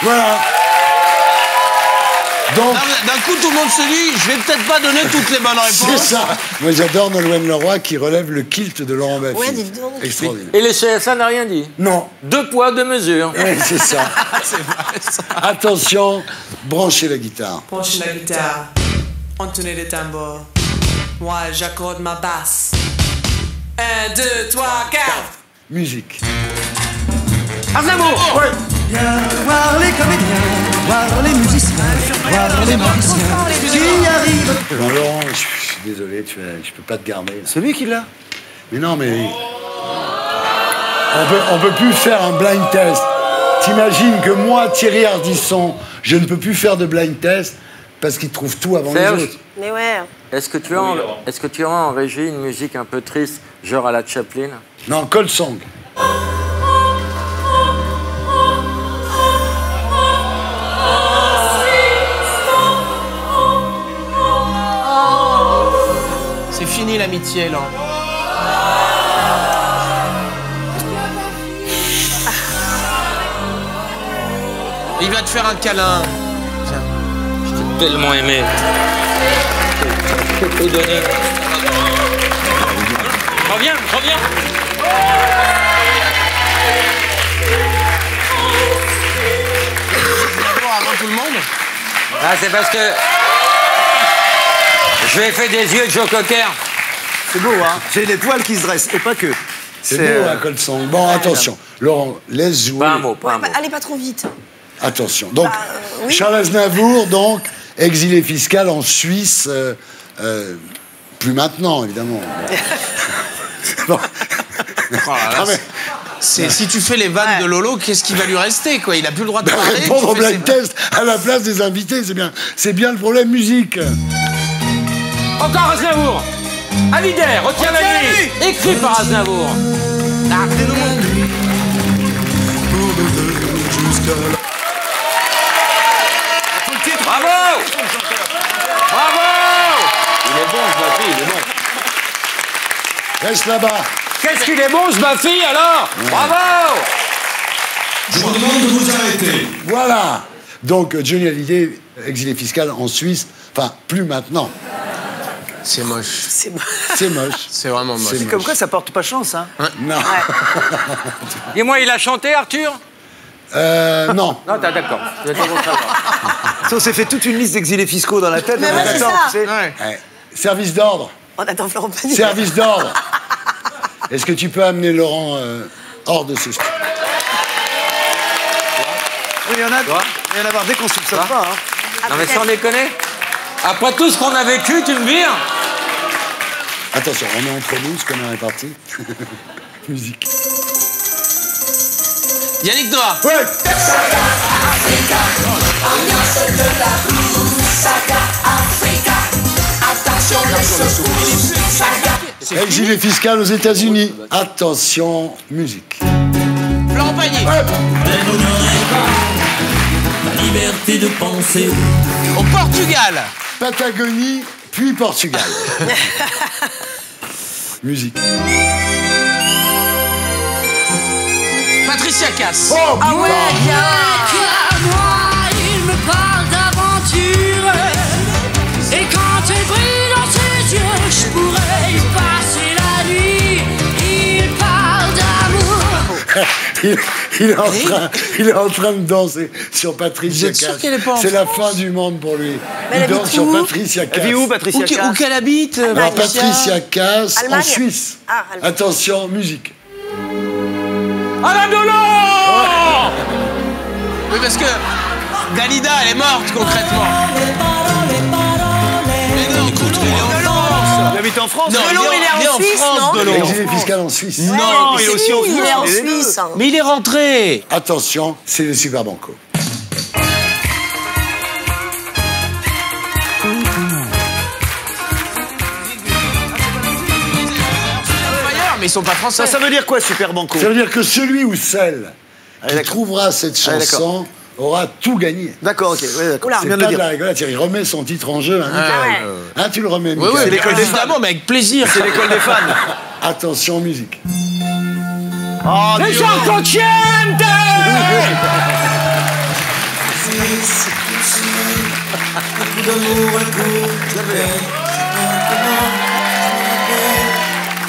Voilà. Donc, d'un coup, tout le monde se dit, je vais peut-être pas donner toutes les bonnes réponses. C'est ça. Moi, j'adore Nolwenn Leroy qui relève le kilt de Laurent Baffy. Ouais, dis donc. Extraordinaire. Et le CSA n'a rien dit? Non. 2 poids, 2 mesures. Oui, c'est ça. C'est vrai, ça. Attention, branchez la guitare. Branchez la guitare. Entonnez les tambours. Moi, j'accorde ma basse. 1, 2, 3, 4. Musique. Aznavour. Ouais. Viens voir les comédiens, voir les musiciens, voir les magiciens qui arrivent. Non, Laurent, je suis désolé, je peux pas te garder. C'est lui qui l'a. Mais non, mais... On peut plus faire un blind test. T'imagines que moi, Thierry Ardisson, je ne peux plus faire de blind test parce qu'il trouve tout avant Serge, les autres. Mais ouais. Est-ce que tu as en régie une musique un peu triste, genre à la Chaplin? Non, Cold Song. C'est fini l'amitié, là. Il va te faire un câlin. Tiens. Je t'ai tellement aimé. Je t'ai tout donné. Reviens. Avant tout le monde. Ah, c'est parce que... Je lui ai fait des yeux de Joe Cocker. C'est beau, hein. J'ai les poils qui se dressent, et pas que. C'est beau, hein, Cold Song. Bon, attention. Laurent, laisse jouer. Pas un mot. Allez pas trop vite. Attention. Donc, oui. Charles Aznavour, donc, exilé fiscal en Suisse, plus maintenant, évidemment. Bon. Oh là là, si tu fais les vannes de Lolo, qu'est-ce qui va lui rester, quoi? Il a plus le droit de parler. Répondre au blind test à la place des invités, c'est bien le problème musique. Encore Aznavour. Hallyday, retiens la nuit. Écrit par Aznavour. Bravo! Bravo! Il est bon, ce Baffy, il est bon. Reste là-bas. Qu'est-ce qu'il est bon, ce Baffy, alors? Bravo! Je vous demande de vous arrêter. Voilà. Donc, Johnny Hallyday, exilé fiscal en Suisse, enfin, plus maintenant. C'est moche. C'est moche. C'est moche. C'est vraiment moche. C'est comme quoi ça porte pas chance, hein. Non. Dis-moi, il a chanté, Arthur? Non. Non, d'accord. C'est pas bon de savoir. Ça, on s'est fait toute une liste d'exilés fiscaux dans la tête. Mais ouais, c'est ça. Ouais. Service d'ordre. On attend Florent Pagny. Service d'ordre. Est-ce que tu peux amener Laurent hors de ce studio? Oui, il y en a marre dès qu'on soupçonne pas, hein. Non, mais sans déconner. Après tout ce qu'on a vécu, tu me vires? Attention, on est entre nous, ce qu'on est réparti. Musique. Yannick Noah. Ouais. Exilé fiscal aux États-Unis. Attention, musique. Florent Pagny. Ouais. La liberté de penser. Au Portugal. Patagonie, puis Portugal. Musique. Patricia Cass. Oh, Ah ouais, bien. Moi, il me parle d'aventure. Et quand elle brille dans ses yeux, je pourrais y passer la nuit. Il parle d'amour. il est en train de danser sur Patricia Cass. Vous êtes sûr Cass. qu'elle est pas en C'est la France? fin du monde pour lui. Mais Il elle danse habite sur où? Patricia Cass. Elle vit où, Patricia Cass? Où qu'elle habite, Alors, Patricia Cass en Allemagne. Suisse. Ah, Allemagne. Attention, musique. Alain Delon. Oui, parce que Dalida, elle est morte concrètement. Mais non, écoute, il est en France. Il habite en France. Non, Delon, il est en Suisse, non? L'exilé fiscal en Suisse. Non, il est aussi en France. Il est en Suisse. Mais il est rentré. Attention, c'est le Super Banco. Mais ils sont pas français. Ça veut dire quoi, Super Banco? Ça veut dire que celui ou celle qui trouvera cette chanson aura tout gagné. D'accord, ok. Ouais, d'accord. C'est pas de la rigolade. Il remet son titre en jeu. Hein, tu le remets, oui, Michael. c'est l'école des fans. Mais avec plaisir. C'est l'école des fans. Attention, musique. Oh, Les gens conscientes.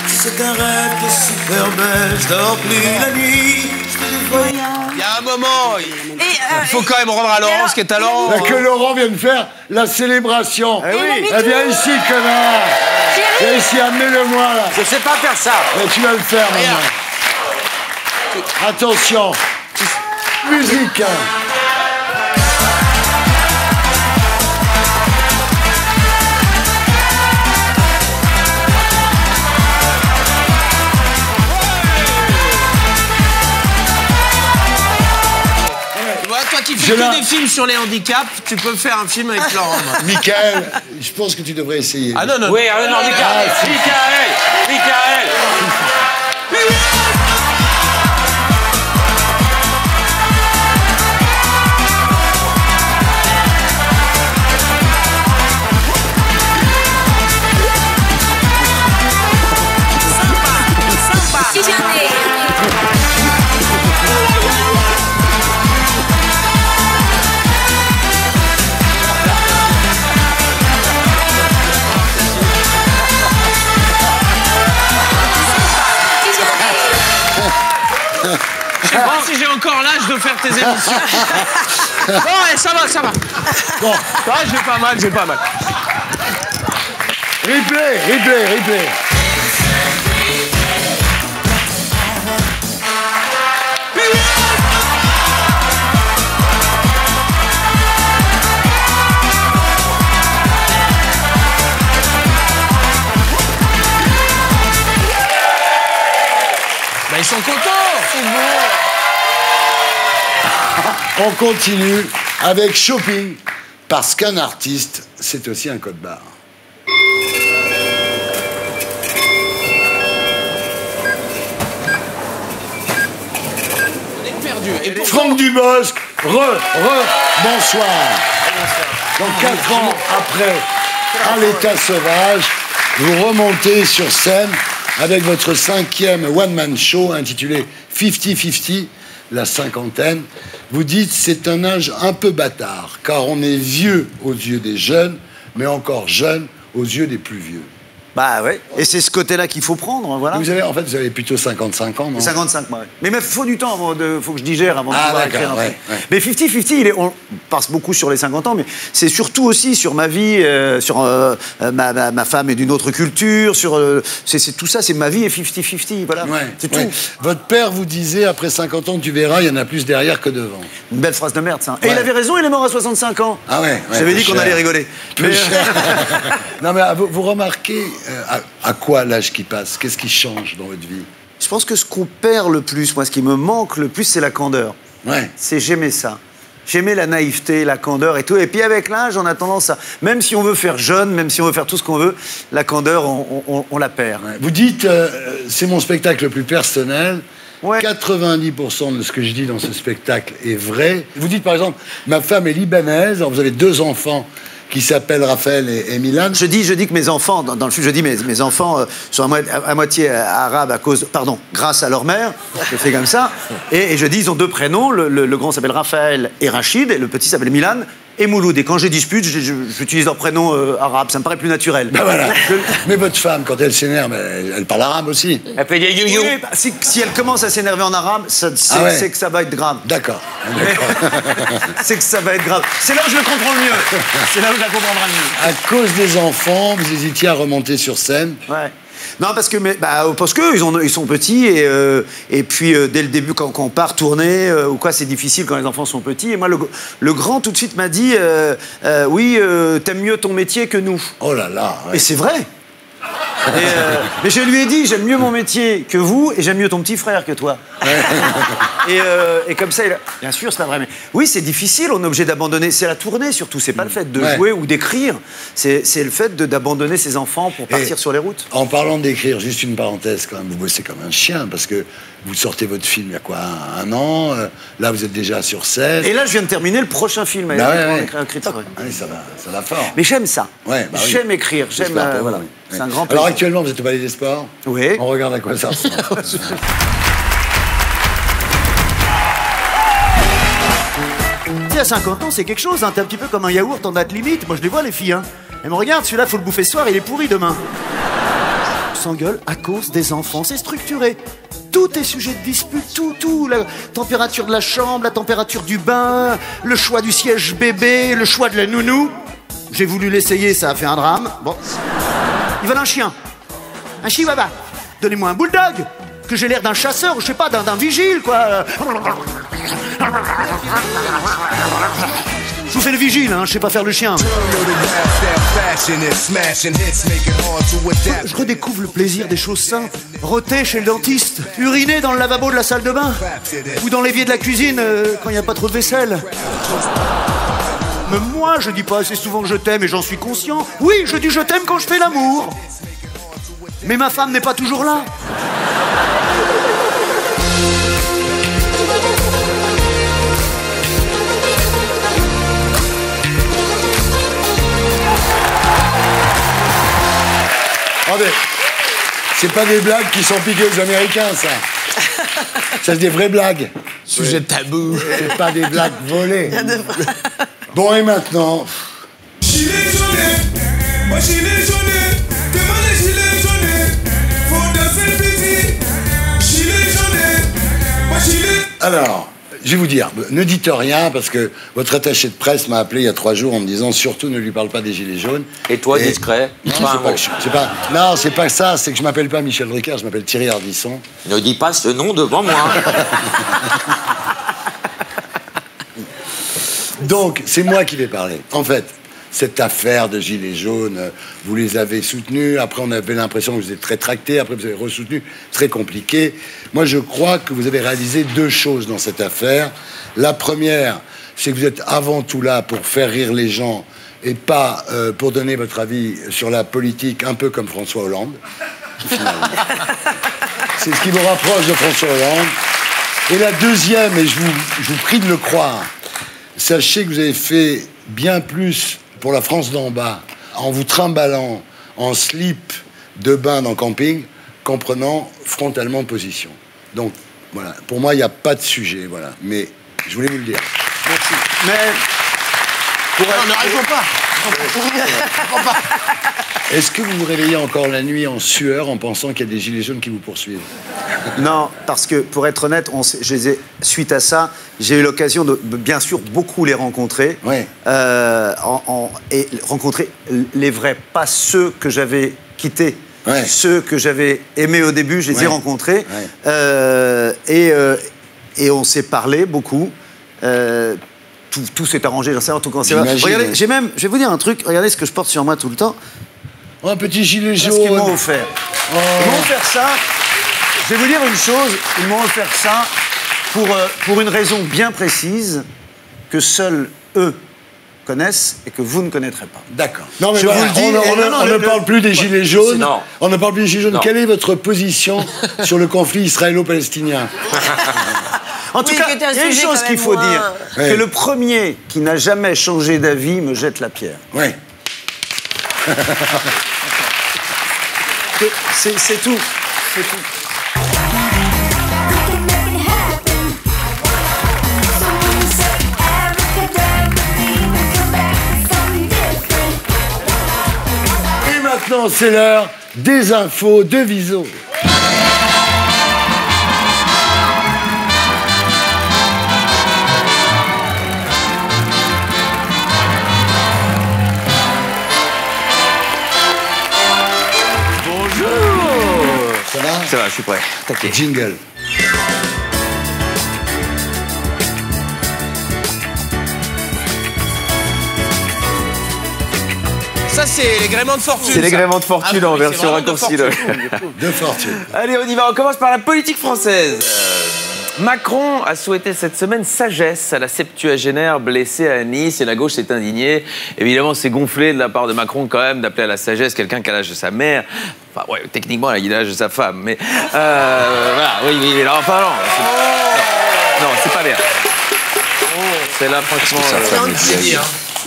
C'est un rêve qui est super belle, je dors plus la nuit. Il y a un moment, il faut quand même rendre à Laurent ce qui est à Laurent. Que Laurent vienne faire la célébration. Eh oui. Viens ici, connard. Viens ici, amenez-le-moi, là. Je sais pas faire ça. Mais tu vas le faire, maintenant. Attention. Musique. Toi qui fais que des films sur les handicaps, tu peux faire un film avec Laurent. Michael, je pense que tu devrais essayer. Ah non, non. Oui, non, Michael. Michael. Je sais pas si j'ai encore l'âge de faire tes émissions. Bon, allez, ça va. Bon. Ah, j'ai pas mal. Replay. Bah, ils sont contents. C'est beau. On continue avec Shopping, parce qu'un artiste, c'est aussi un code barre. On est perdu. Et Franck Dubosc, bonsoir. Donc 4 ans après À l'état sauvage, vous remontez sur scène avec votre 5e one-man show intitulé 50-50, la cinquantaine. Vous dites c'est un âge un peu bâtard, car on est vieux aux yeux des jeunes, mais encore jeune aux yeux des plus vieux. Bah ouais, et c'est ce côté-là qu'il faut prendre, voilà. Vous avez plutôt 55 ans, non? 55, ouais. Mais il faut du temps, faut que je digère avant de pouvoir écrire. Ouais. Mais 50-50, on passe beaucoup sur les 50 ans, mais c'est surtout aussi sur ma vie, sur ma femme est d'une autre culture, c'est tout ça, c'est ma vie et 50-50, voilà. Ouais, c'est tout. Votre père vous disait, après 50 ans, tu verras, il y en a plus derrière que devant. Une belle phrase de merde, ça. Et il avait raison, il est mort à 65 ans. Ah ouais. J'avais dit qu'on allait rigoler. Plus cher. Non mais vous remarquez à quoi l'âge qui passe? Qu'est-ce qui change dans votre vie? Je pense que ce qu'on perd le plus, moi, ce qui me manque le plus, c'est la candeur. Ouais. C'est j'aimais ça. J'aimais la naïveté, la candeur et tout. Et puis avec l'âge, on a tendance à... Même si on veut faire jeune, même si on veut faire tout ce qu'on veut, la candeur, on la perd. Ouais. Vous dites, c'est mon spectacle le plus personnel. Ouais. 90% de ce que je dis dans ce spectacle est vrai. Vous dites, par exemple, ma femme est libanaise, alors vous avez 2 enfants qui s'appellent Raphaël et Milan. Je dis que mes enfants, dans le film, je dis mes enfants sont à moitié arabes grâce à leur mère. Je fais comme ça. Et je dis, ils ont 2 prénoms. Le grand s'appelle Raphaël et Rachid, et le petit s'appelle Milan et Mouloud. Et quand je dispute, j'utilise leur prénom arabe. Ça me paraît plus naturel. Ben voilà. Mais votre femme, quand elle s'énerve, elle parle arabe aussi. Elle fait des you-you. Oui, bah, si elle commence à s'énerver en arabe, c'est que ça va être grave. D'accord. C'est que ça va être grave. C'est là où je le comprends le mieux. C'est là où je la comprendrai le mieux. À cause des enfants, vous hésitiez à remonter sur scène. Ouais. Non, parce que ils sont petits et puis dès le début, quand on part tourner ou quoi, c'est difficile quand les enfants sont petits. Et moi, le grand tout de suite m'a dit oui, t'aimes mieux ton métier que nous. Oh là là. Ouais. Et c'est vrai. Mais je lui ai dit, j'aime mieux mon métier que vous et j'aime mieux ton petit frère que toi. Et comme ça, bien sûr, c'est pas vrai. Mais oui, c'est difficile, on est obligé d'abandonner. C'est la tournée surtout, c'est pas le fait de jouer ou d'écrire. C'est le fait d'abandonner ses enfants pour partir sur les routes. En parlant d'écrire, juste une parenthèse quand même, vous bossez comme un chien parce que vous sortez votre film il y a quoi, un an. Là, vous êtes déjà sur scène. Et là, je viens de terminer le prochain film. Ça va fort. Mais j'aime ça. J'aime écrire. Voilà. C'est un grand plaisir. Alors actuellement, vous êtes au Palais des Sports. Oui. On regarde à quoi ça ressemble. À 50 ans, c'est quelque chose, hein. T'es un petit peu comme un yaourt en date limite. Moi, je les vois, les filles, hein. Elles me regardent, celui-là, faut le bouffer ce soir, il est pourri demain. On s'engueule à cause des enfants, c'est structuré. Tout est sujet de dispute, tout. La température de la chambre, la température du bain, le choix du siège bébé, le choix de la nounou. J'ai voulu l'essayer, ça a fait un drame. Bon. Ils veulent un chien. Un chihuahua. Donnez-moi un bulldog. Que j'ai l'air d'un chasseur, je sais pas, d'un vigile, quoi. Je vous fais le vigile, hein, je sais pas faire le chien. Je redécouvre le plaisir des choses simples. Roter chez le dentiste, uriner dans le lavabo de la salle de bain, ou dans l'évier de la cuisine quand il n'y a pas trop de vaisselle. Mais moi, je dis pas assez souvent que je t'aime et j'en suis conscient. Oui, je dis je t'aime quand je fais l'amour. Mais ma femme n'est pas toujours là. Attendez, c'est pas des blagues qui sont piquées aux Américains, ça. Ça, c'est des vraies blagues. Sujet tabou. C'est pas des blagues volées. Bon, et maintenant... Gilet jaune, moi gilet jaune, demandez gilet jaune, faut danser le petit. Gilet jaune, moi gilet... Alors, je vais vous dire, ne dites rien parce que votre attaché de presse m'a appelé il y a 3 jours en me disant surtout ne lui parle pas des gilets jaunes. Et toi, discret? Non, c'est pas ça, c'est que je m'appelle pas Michel Drucker, je m'appelle Thierry Ardisson. Ne dis pas ce nom devant moi. Donc, c'est moi qui vais parler. En fait, cette affaire de gilets jaunes, vous les avez soutenus, après on avait l'impression que vous êtes rétractés, après vous avez re-soutenu, très compliqué. Moi, je crois que vous avez réalisé 2 choses dans cette affaire. La première, c'est que vous êtes avant tout là pour faire rire les gens et pas pour donner votre avis sur la politique, un peu comme François Hollande, finalement. C'est ce qui vous rapproche de François Hollande. Et la deuxième, et je vous prie de le croire, sachez que vous avez fait bien plus pour la France d'en bas en vous trimballant en slip de bain dans le camping qu'en prenant frontalement position. Donc, voilà. Pour moi, il n'y a pas de sujet, voilà. Mais je voulais vous le dire. Merci. Mais... Non, ne réponds pas. Est-ce que vous vous réveillez encore la nuit en sueur en pensant qu'il y a des gilets jaunes qui vous poursuivent? Non, parce que, pour être honnête, suite à ça, j'ai eu l'occasion de, bien sûr, beaucoup les rencontrer. Ouais. Et rencontrer les vrais, pas ceux que j'avais quittés. Ouais. Ceux que j'avais aimés au début, je les ai rencontrés. Ouais. Et on s'est parlé beaucoup. Tout s'est arrangé, j'en sais en tout cas. Regardez, je vais vous dire un truc, regardez ce que je porte sur moi tout le temps. Oh, un petit gilet jaune. Qu'est-ce qu'ils m'ont offert? Ils m'ont offert ça. Je vais vous dire une chose, ils m'ont offert ça pour une raison bien précise que seuls eux connaissent et que vous ne connaîtrez pas. D'accord. Non, mais voilà, on ne parle plus des gilets jaunes. Non. On ne parle plus des gilets jaunes. Non. Quelle est votre position sur le conflit israélo-palestinien? En tout cas, il y a une chose qu'il faut dire, que le premier qui n'a jamais changé d'avis me jette la pierre. Oui. C'est tout. C'est tout. Et maintenant, c'est l'heure des infos de Viso. Ça va, je suis prêt. Taquet. Jingle. Ça, c'est les gréements de fortune. C'est les gréements de fortune en version raccourcie. De fortune. Allez, on y va. On commence par la politique française. Macron a souhaité cette semaine sagesse à la septuagénaire blessée à Nice et la gauche s'est indignée. Évidemment, c'est gonflé de la part de Macron quand même d'appeler à la sagesse quelqu'un qui a l'âge de sa mère. Enfin, ouais, techniquement, il a l'âge de sa femme, mais... voilà, oui, là, enfin, non, c'est pas bien. C'est là, franchement...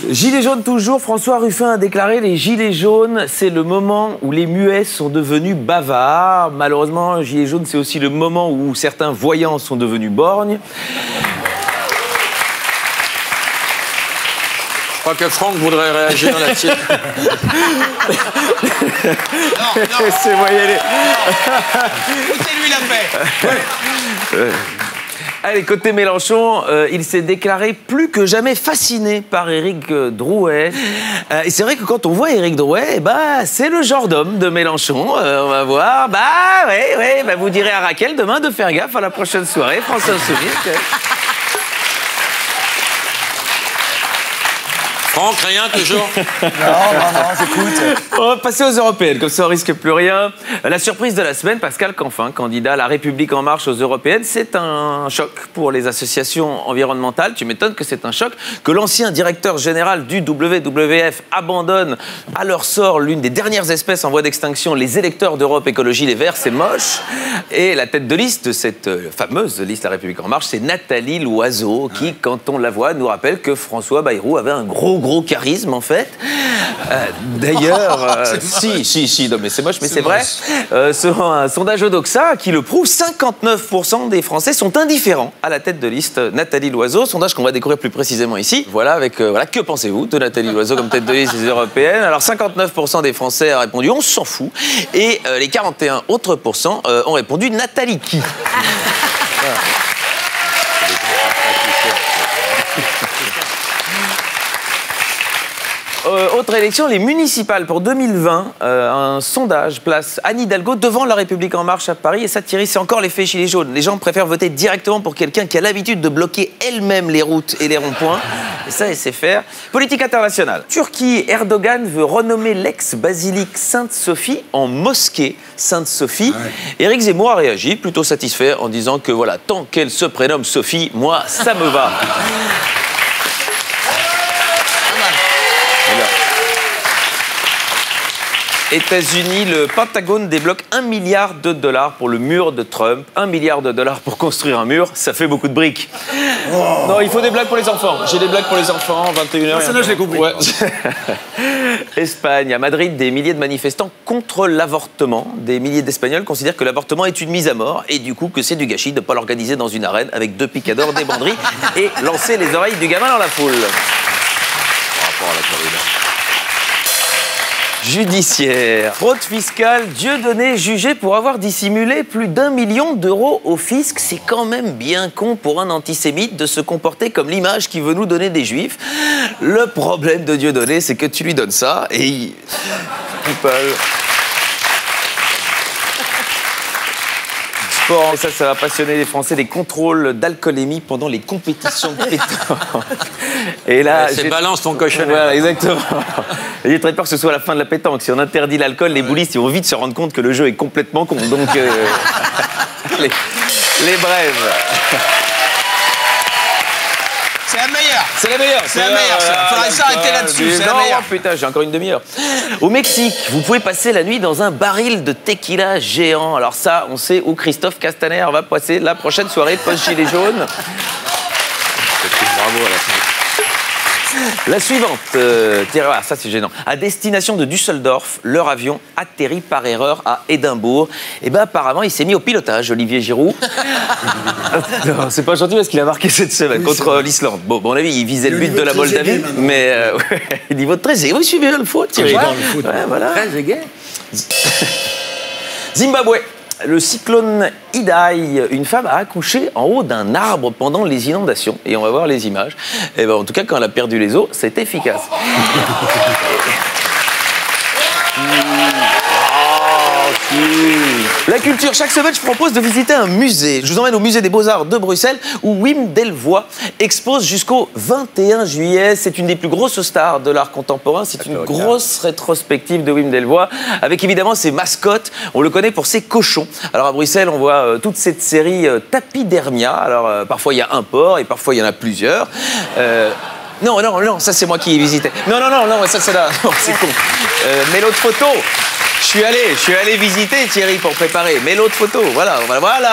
Gilets jaunes toujours, François Ruffin a déclaré « Les gilets jaunes, c'est le moment où les muets sont devenus bavards. Malheureusement, gilets jaunes, c'est aussi le moment où certains voyants sont devenus borgnes. » Je crois que Franck voudrait réagir là-dessus. C'est voyez. Écoutez-lui la paix. Allez, côté Mélenchon, il s'est déclaré plus que jamais fasciné par Éric Drouet. Et c'est vrai que quand on voit Éric Drouet, c'est le genre d'homme de Mélenchon. On va voir. Vous direz à Raquel demain de faire gaffe à la prochaine soirée. François Insoumise. Franck, rien toujours. Non, j'écoute. On va passer aux européennes, comme ça on risque plus rien. La surprise de la semaine, Pascal Canfin, candidat à La République En Marche aux européennes, c'est un choc pour les associations environnementales. Tu m'étonnes que c'est un choc que l'ancien directeur général du WWF abandonne à leur sort l'une des dernières espèces en voie d'extinction, les électeurs d'Europe Écologie Les Verts, c'est moche. Et la tête de liste de cette fameuse liste La République En Marche, c'est Nathalie Loiseau, qui, quand on la voit, nous rappelle que François Bayrou avait un gros charisme en fait. D'ailleurs, si, non mais c'est moche, mais c'est vrai. Selon un sondage Odoxa qui le prouve, 59% des Français sont indifférents à la tête de liste Nathalie Loiseau. Sondage qu'on va découvrir plus précisément ici. Voilà, que pensez-vous de Nathalie Loiseau comme tête de liste des européennes? Alors 59% des Français ont répondu on s'en fout et les 41 autres % ont répondu Nathalie qui. Voilà. Autre élection, les municipales pour 2020. Un sondage place Anne Hidalgo devant La République En Marche à Paris. Et ça, Thierry, c'est encore l'effet gilet jaune. Les gens préfèrent voter directement pour quelqu'un qui a l'habitude de bloquer elle-même les routes et les ronds-points. Et ça, elle sait faire. Politique internationale. Turquie, Erdogan veut renommer l'ex-basilique Sainte-Sophie en mosquée Sainte-Sophie. Ouais. Éric Zemmour a réagi, plutôt satisfait, en disant que voilà, tant qu'elle se prénomme Sophie, moi, ça me va. États-Unis, le Pentagone débloque $1 milliard pour le mur de Trump. $1 milliard pour construire un mur, ça fait beaucoup de briques. Oh. Non, il faut des blagues pour les enfants. J'ai des blagues pour les enfants, 21h. Ça, je l'ai compris. Ouais. Espagne, à Madrid, des milliers de manifestants contre l'avortement. Des milliers d'Espagnols considèrent que l'avortement est une mise à mort et du coup que c'est du gâchis de ne pas l'organiser dans une arène avec 2 picadors, des banderilles et lancer les oreilles du gamin dans la foule. Par rapport à la corrida. Judiciaire. Fraude fiscale, Dieudonné jugé pour avoir dissimulé plus d'1 million d'euros au fisc. C'est quand même bien con pour un antisémite de se comporter comme l'image qu'il veut nous donner des juifs. Le problème de Dieudonné, c'est que tu lui donnes ça et il... Sport, ça va passionner les Français, les contrôles d'alcoolémie pendant les compétitions de pétanque. Et là, c'est balance ton cochon. Voilà, exactement. J'ai très peur que ce soit la fin de la pétanque. Si on interdit l'alcool, les boulistes ils vont vite se rendre compte que le jeu est complètement con. Donc, les brèves. C'est la meilleure. C'est la meilleure. C'est la meilleure. Il faudrait s'arrêter là-dessus. C'est la meilleure. Putain, j'ai encore une demi-heure. Au Mexique, vous pouvez passer la nuit dans un baril de tequila géant. Alors ça, on sait où Christophe Castaner va passer la prochaine soirée post-gilet jaune. Bravo à la fin. La suivante, ça c'est gênant. À destination de Düsseldorf, leur avion atterrit par erreur à Édimbourg. Et ben apparemment, il s'est mis au pilotage, Olivier Giroud. Non, c'est pas gentil parce qu'il a marqué cette semaine contre l'Islande. Bon, à mon avis, il visait le but de la Moldavie, mais niveau de 13, vous suivez le foot, Thierry. Dans le foot. Ouais, voilà. 13 gay. Zimbabwe. Le cyclone Idai, une femme a accouché en haut d'un arbre pendant les inondations. Et on va voir les images. Et ben, en tout cas, quand elle a perdu les os, c'est efficace. La culture, chaque semaine, je propose de visiter un musée. Je vous emmène au musée des Beaux-Arts de Bruxelles où Wim Delvoye expose jusqu'au 21 juillet. C'est une des plus grosses stars de l'art contemporain. C'est une grosse rétrospective de Wim Delvoye avec évidemment ses mascottes. On le connaît pour ses cochons. Alors à Bruxelles, on voit toute cette série Tapidermia. Alors parfois il y a un porc et parfois il y en a plusieurs. Non, ça c'est moi qui ai visité. Non, ça c'est là. Non, c'est con. Mais l'autre photo. Je suis allé visiter Thierry pour préparer. Mais l'autre photo, voilà,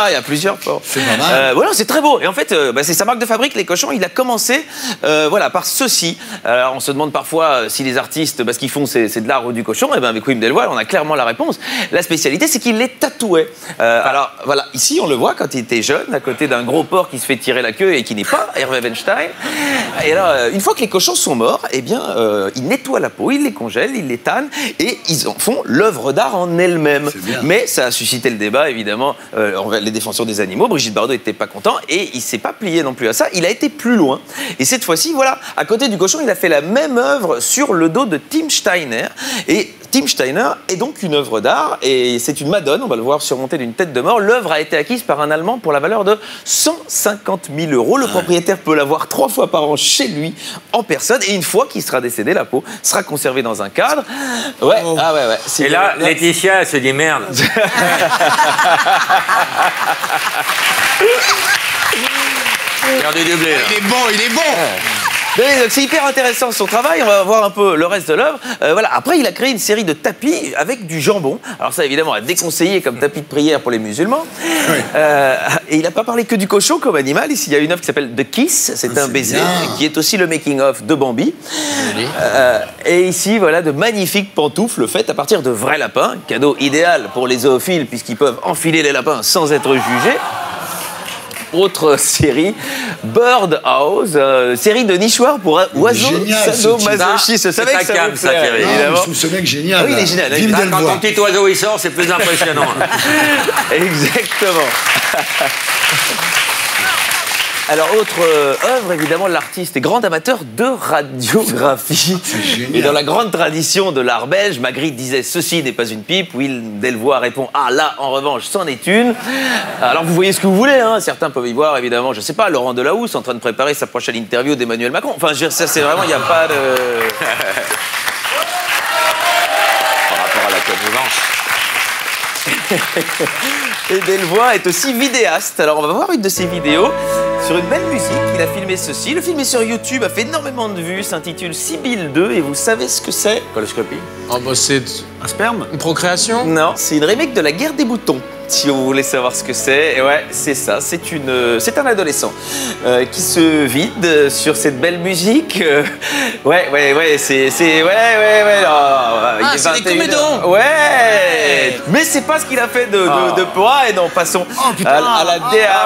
il y a plusieurs porcs. C'est pas mal. Voilà, c'est très beau. Et en fait, c'est sa marque de fabrique, les cochons. Il a commencé, par ceci. Alors, on se demande parfois si les artistes, ce qu'ils font, c'est de l'art ou du cochon. Et bien, avec Wim Delvoye, on a clairement la réponse. La spécialité, c'est qu'il les tatouait. Alors, voilà, ici, on le voit quand il était jeune, à côté d'un gros porc qui se fait tirer la queue et qui n'est pas Hervé Weinstein. Et là, une fois que les cochons sont morts, eh bien, ils nettoient la peau, ils les congèlent, ils les tannent et ils en font l'œuvre d'art en elle-même. Mais ça a suscité le débat, évidemment, envers les défenseurs des animaux. Brigitte Bardot n'était pas content et il ne s'est pas plié non plus à ça. Il a été plus loin. Et cette fois-ci, voilà, à côté du cochon, il a fait la même œuvre sur le dos de Tim Steiner. Et Tim Steiner est donc une œuvre d'art et c'est une Madone, on va le voir surmontée d'une tête de mort. L'œuvre a été acquise par un Allemand pour la valeur de 150 000 €. Le propriétaire peut la voir 3 fois par an chez lui, en personne, et une fois qu'il sera décédé, la peau sera conservée dans un cadre. Ouais, ouais. Et là, Laetitia, elle se dit merde. Regardez du blé, là. Il est bon. C'est hyper intéressant son travail, on va voir un peu le reste de l'œuvre. Voilà. Après, il a créé une série de tapis avec du jambon. Alors ça, évidemment, à déconseiller comme tapis de prière pour les musulmans. Oui. Et il n'a pas parlé que du cochon comme animal. Ici, il y a une œuvre qui s'appelle The Kiss, c'est un baiser, qui est aussi le making-of de Bambi. Et ici, voilà, de magnifiques pantoufles faites à partir de vrais lapins. Cadeau idéal pour les zoophiles, puisqu'ils peuvent enfiler les lapins sans être jugés. Autre série, Bird House, série de nichoirs pour oiseaux sadomasochistes. C'est pas calme, ça, Thierry. Je trouve ce mec génial. Oui, il est génial. Quand ton petit oiseau il sort, c'est plus impressionnant. Exactement. Alors, autre œuvre, évidemment, l'artiste est grand amateur de radiographie. Et dans la grande tradition de l'art belge, Magritte disait « Ceci n'est pas une pipe ». Wim Delvoye répond « Ah, là, en revanche, c'en est une ». Alors, vous voyez ce que vous voulez, hein. Certains peuvent y voir, évidemment, je sais pas, Laurent Delahousse en train de préparer sa prochaine interview d'Emmanuel Macron. Enfin, je veux dire, ça, c'est vraiment, il n'y a pas de... Par rapport à la connivence. Et Delvoye est aussi vidéaste. Alors, on va voir une de ses vidéos sur une belle musique. Il a filmé ceci. Le film est sur YouTube, a fait énormément de vues, s'intitule Sibylle 2. Et vous savez ce que c'est? Coloscopie. Oh, bah c'est un sperme? Une procréation? Non, c'est une remake de La Guerre des boutons. Si vous voulez savoir ce que c'est, et ouais, c'est ça. C'est un adolescent qui se vide sur cette belle musique. Ouais. C'est des comédons. Ouais. Mais c'est pas ce qu'il a fait de poids. Et non, passons à la DA.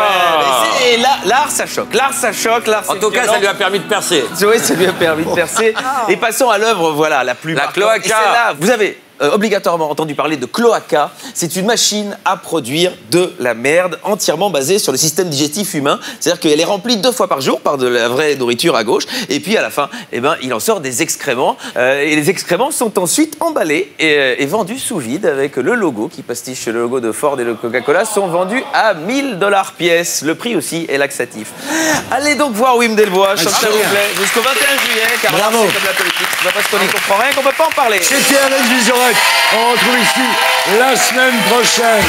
L'art, ça choque. L'art, ça choque. En tout cas, ça lui a permis de percer. Oui, ça lui a permis de percer. Et passons à l'œuvre, voilà, la plus marquante. Cloaca. Et celle-là, vous avez obligatoirement entendu parler de cloaca. C'est une machine à produire de la merde entièrement basée sur le système digestif humain. C'est-à-dire qu'elle est remplie 2 fois par jour par de la vraie nourriture à gauche. Et puis à la fin, il en sort des excréments. Et les excréments sont ensuite emballés et vendus sous vide avec le logo qui pastiche le logo de Ford et de Coca-Cola. Sont vendus à 1 000 $ pièce. Le prix aussi est laxatif. Allez donc voir Wim Delvoye, s'il vous plaît, jusqu'au 21 juillet. Car là, c'est comme la politique. C'est pas parce qu'on n'y comprend rien qu'on peut pas en parler. C'était Alex Vizorek. On retrouve ici la semaine prochaine.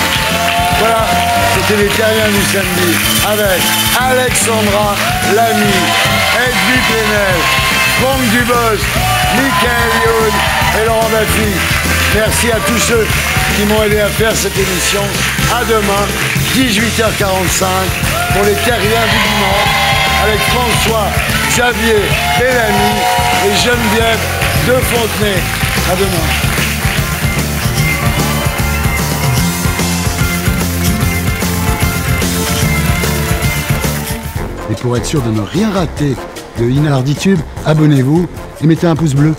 Voilà, c'était les Terriens du samedi avec Alexandra Lamy, Edwy Plenel, Franck Dubos, Michael Youn et Laurent Baffy. Merci à tous ceux qui m'ont aidé à faire cette émission. À demain, 18h45 pour les Terriens du dimanche avec François, Xavier, Bellamy et Geneviève de Fontenay. À demain. Et pour être sûr de ne rien rater de Inarditube, abonnez-vous et mettez un pouce bleu.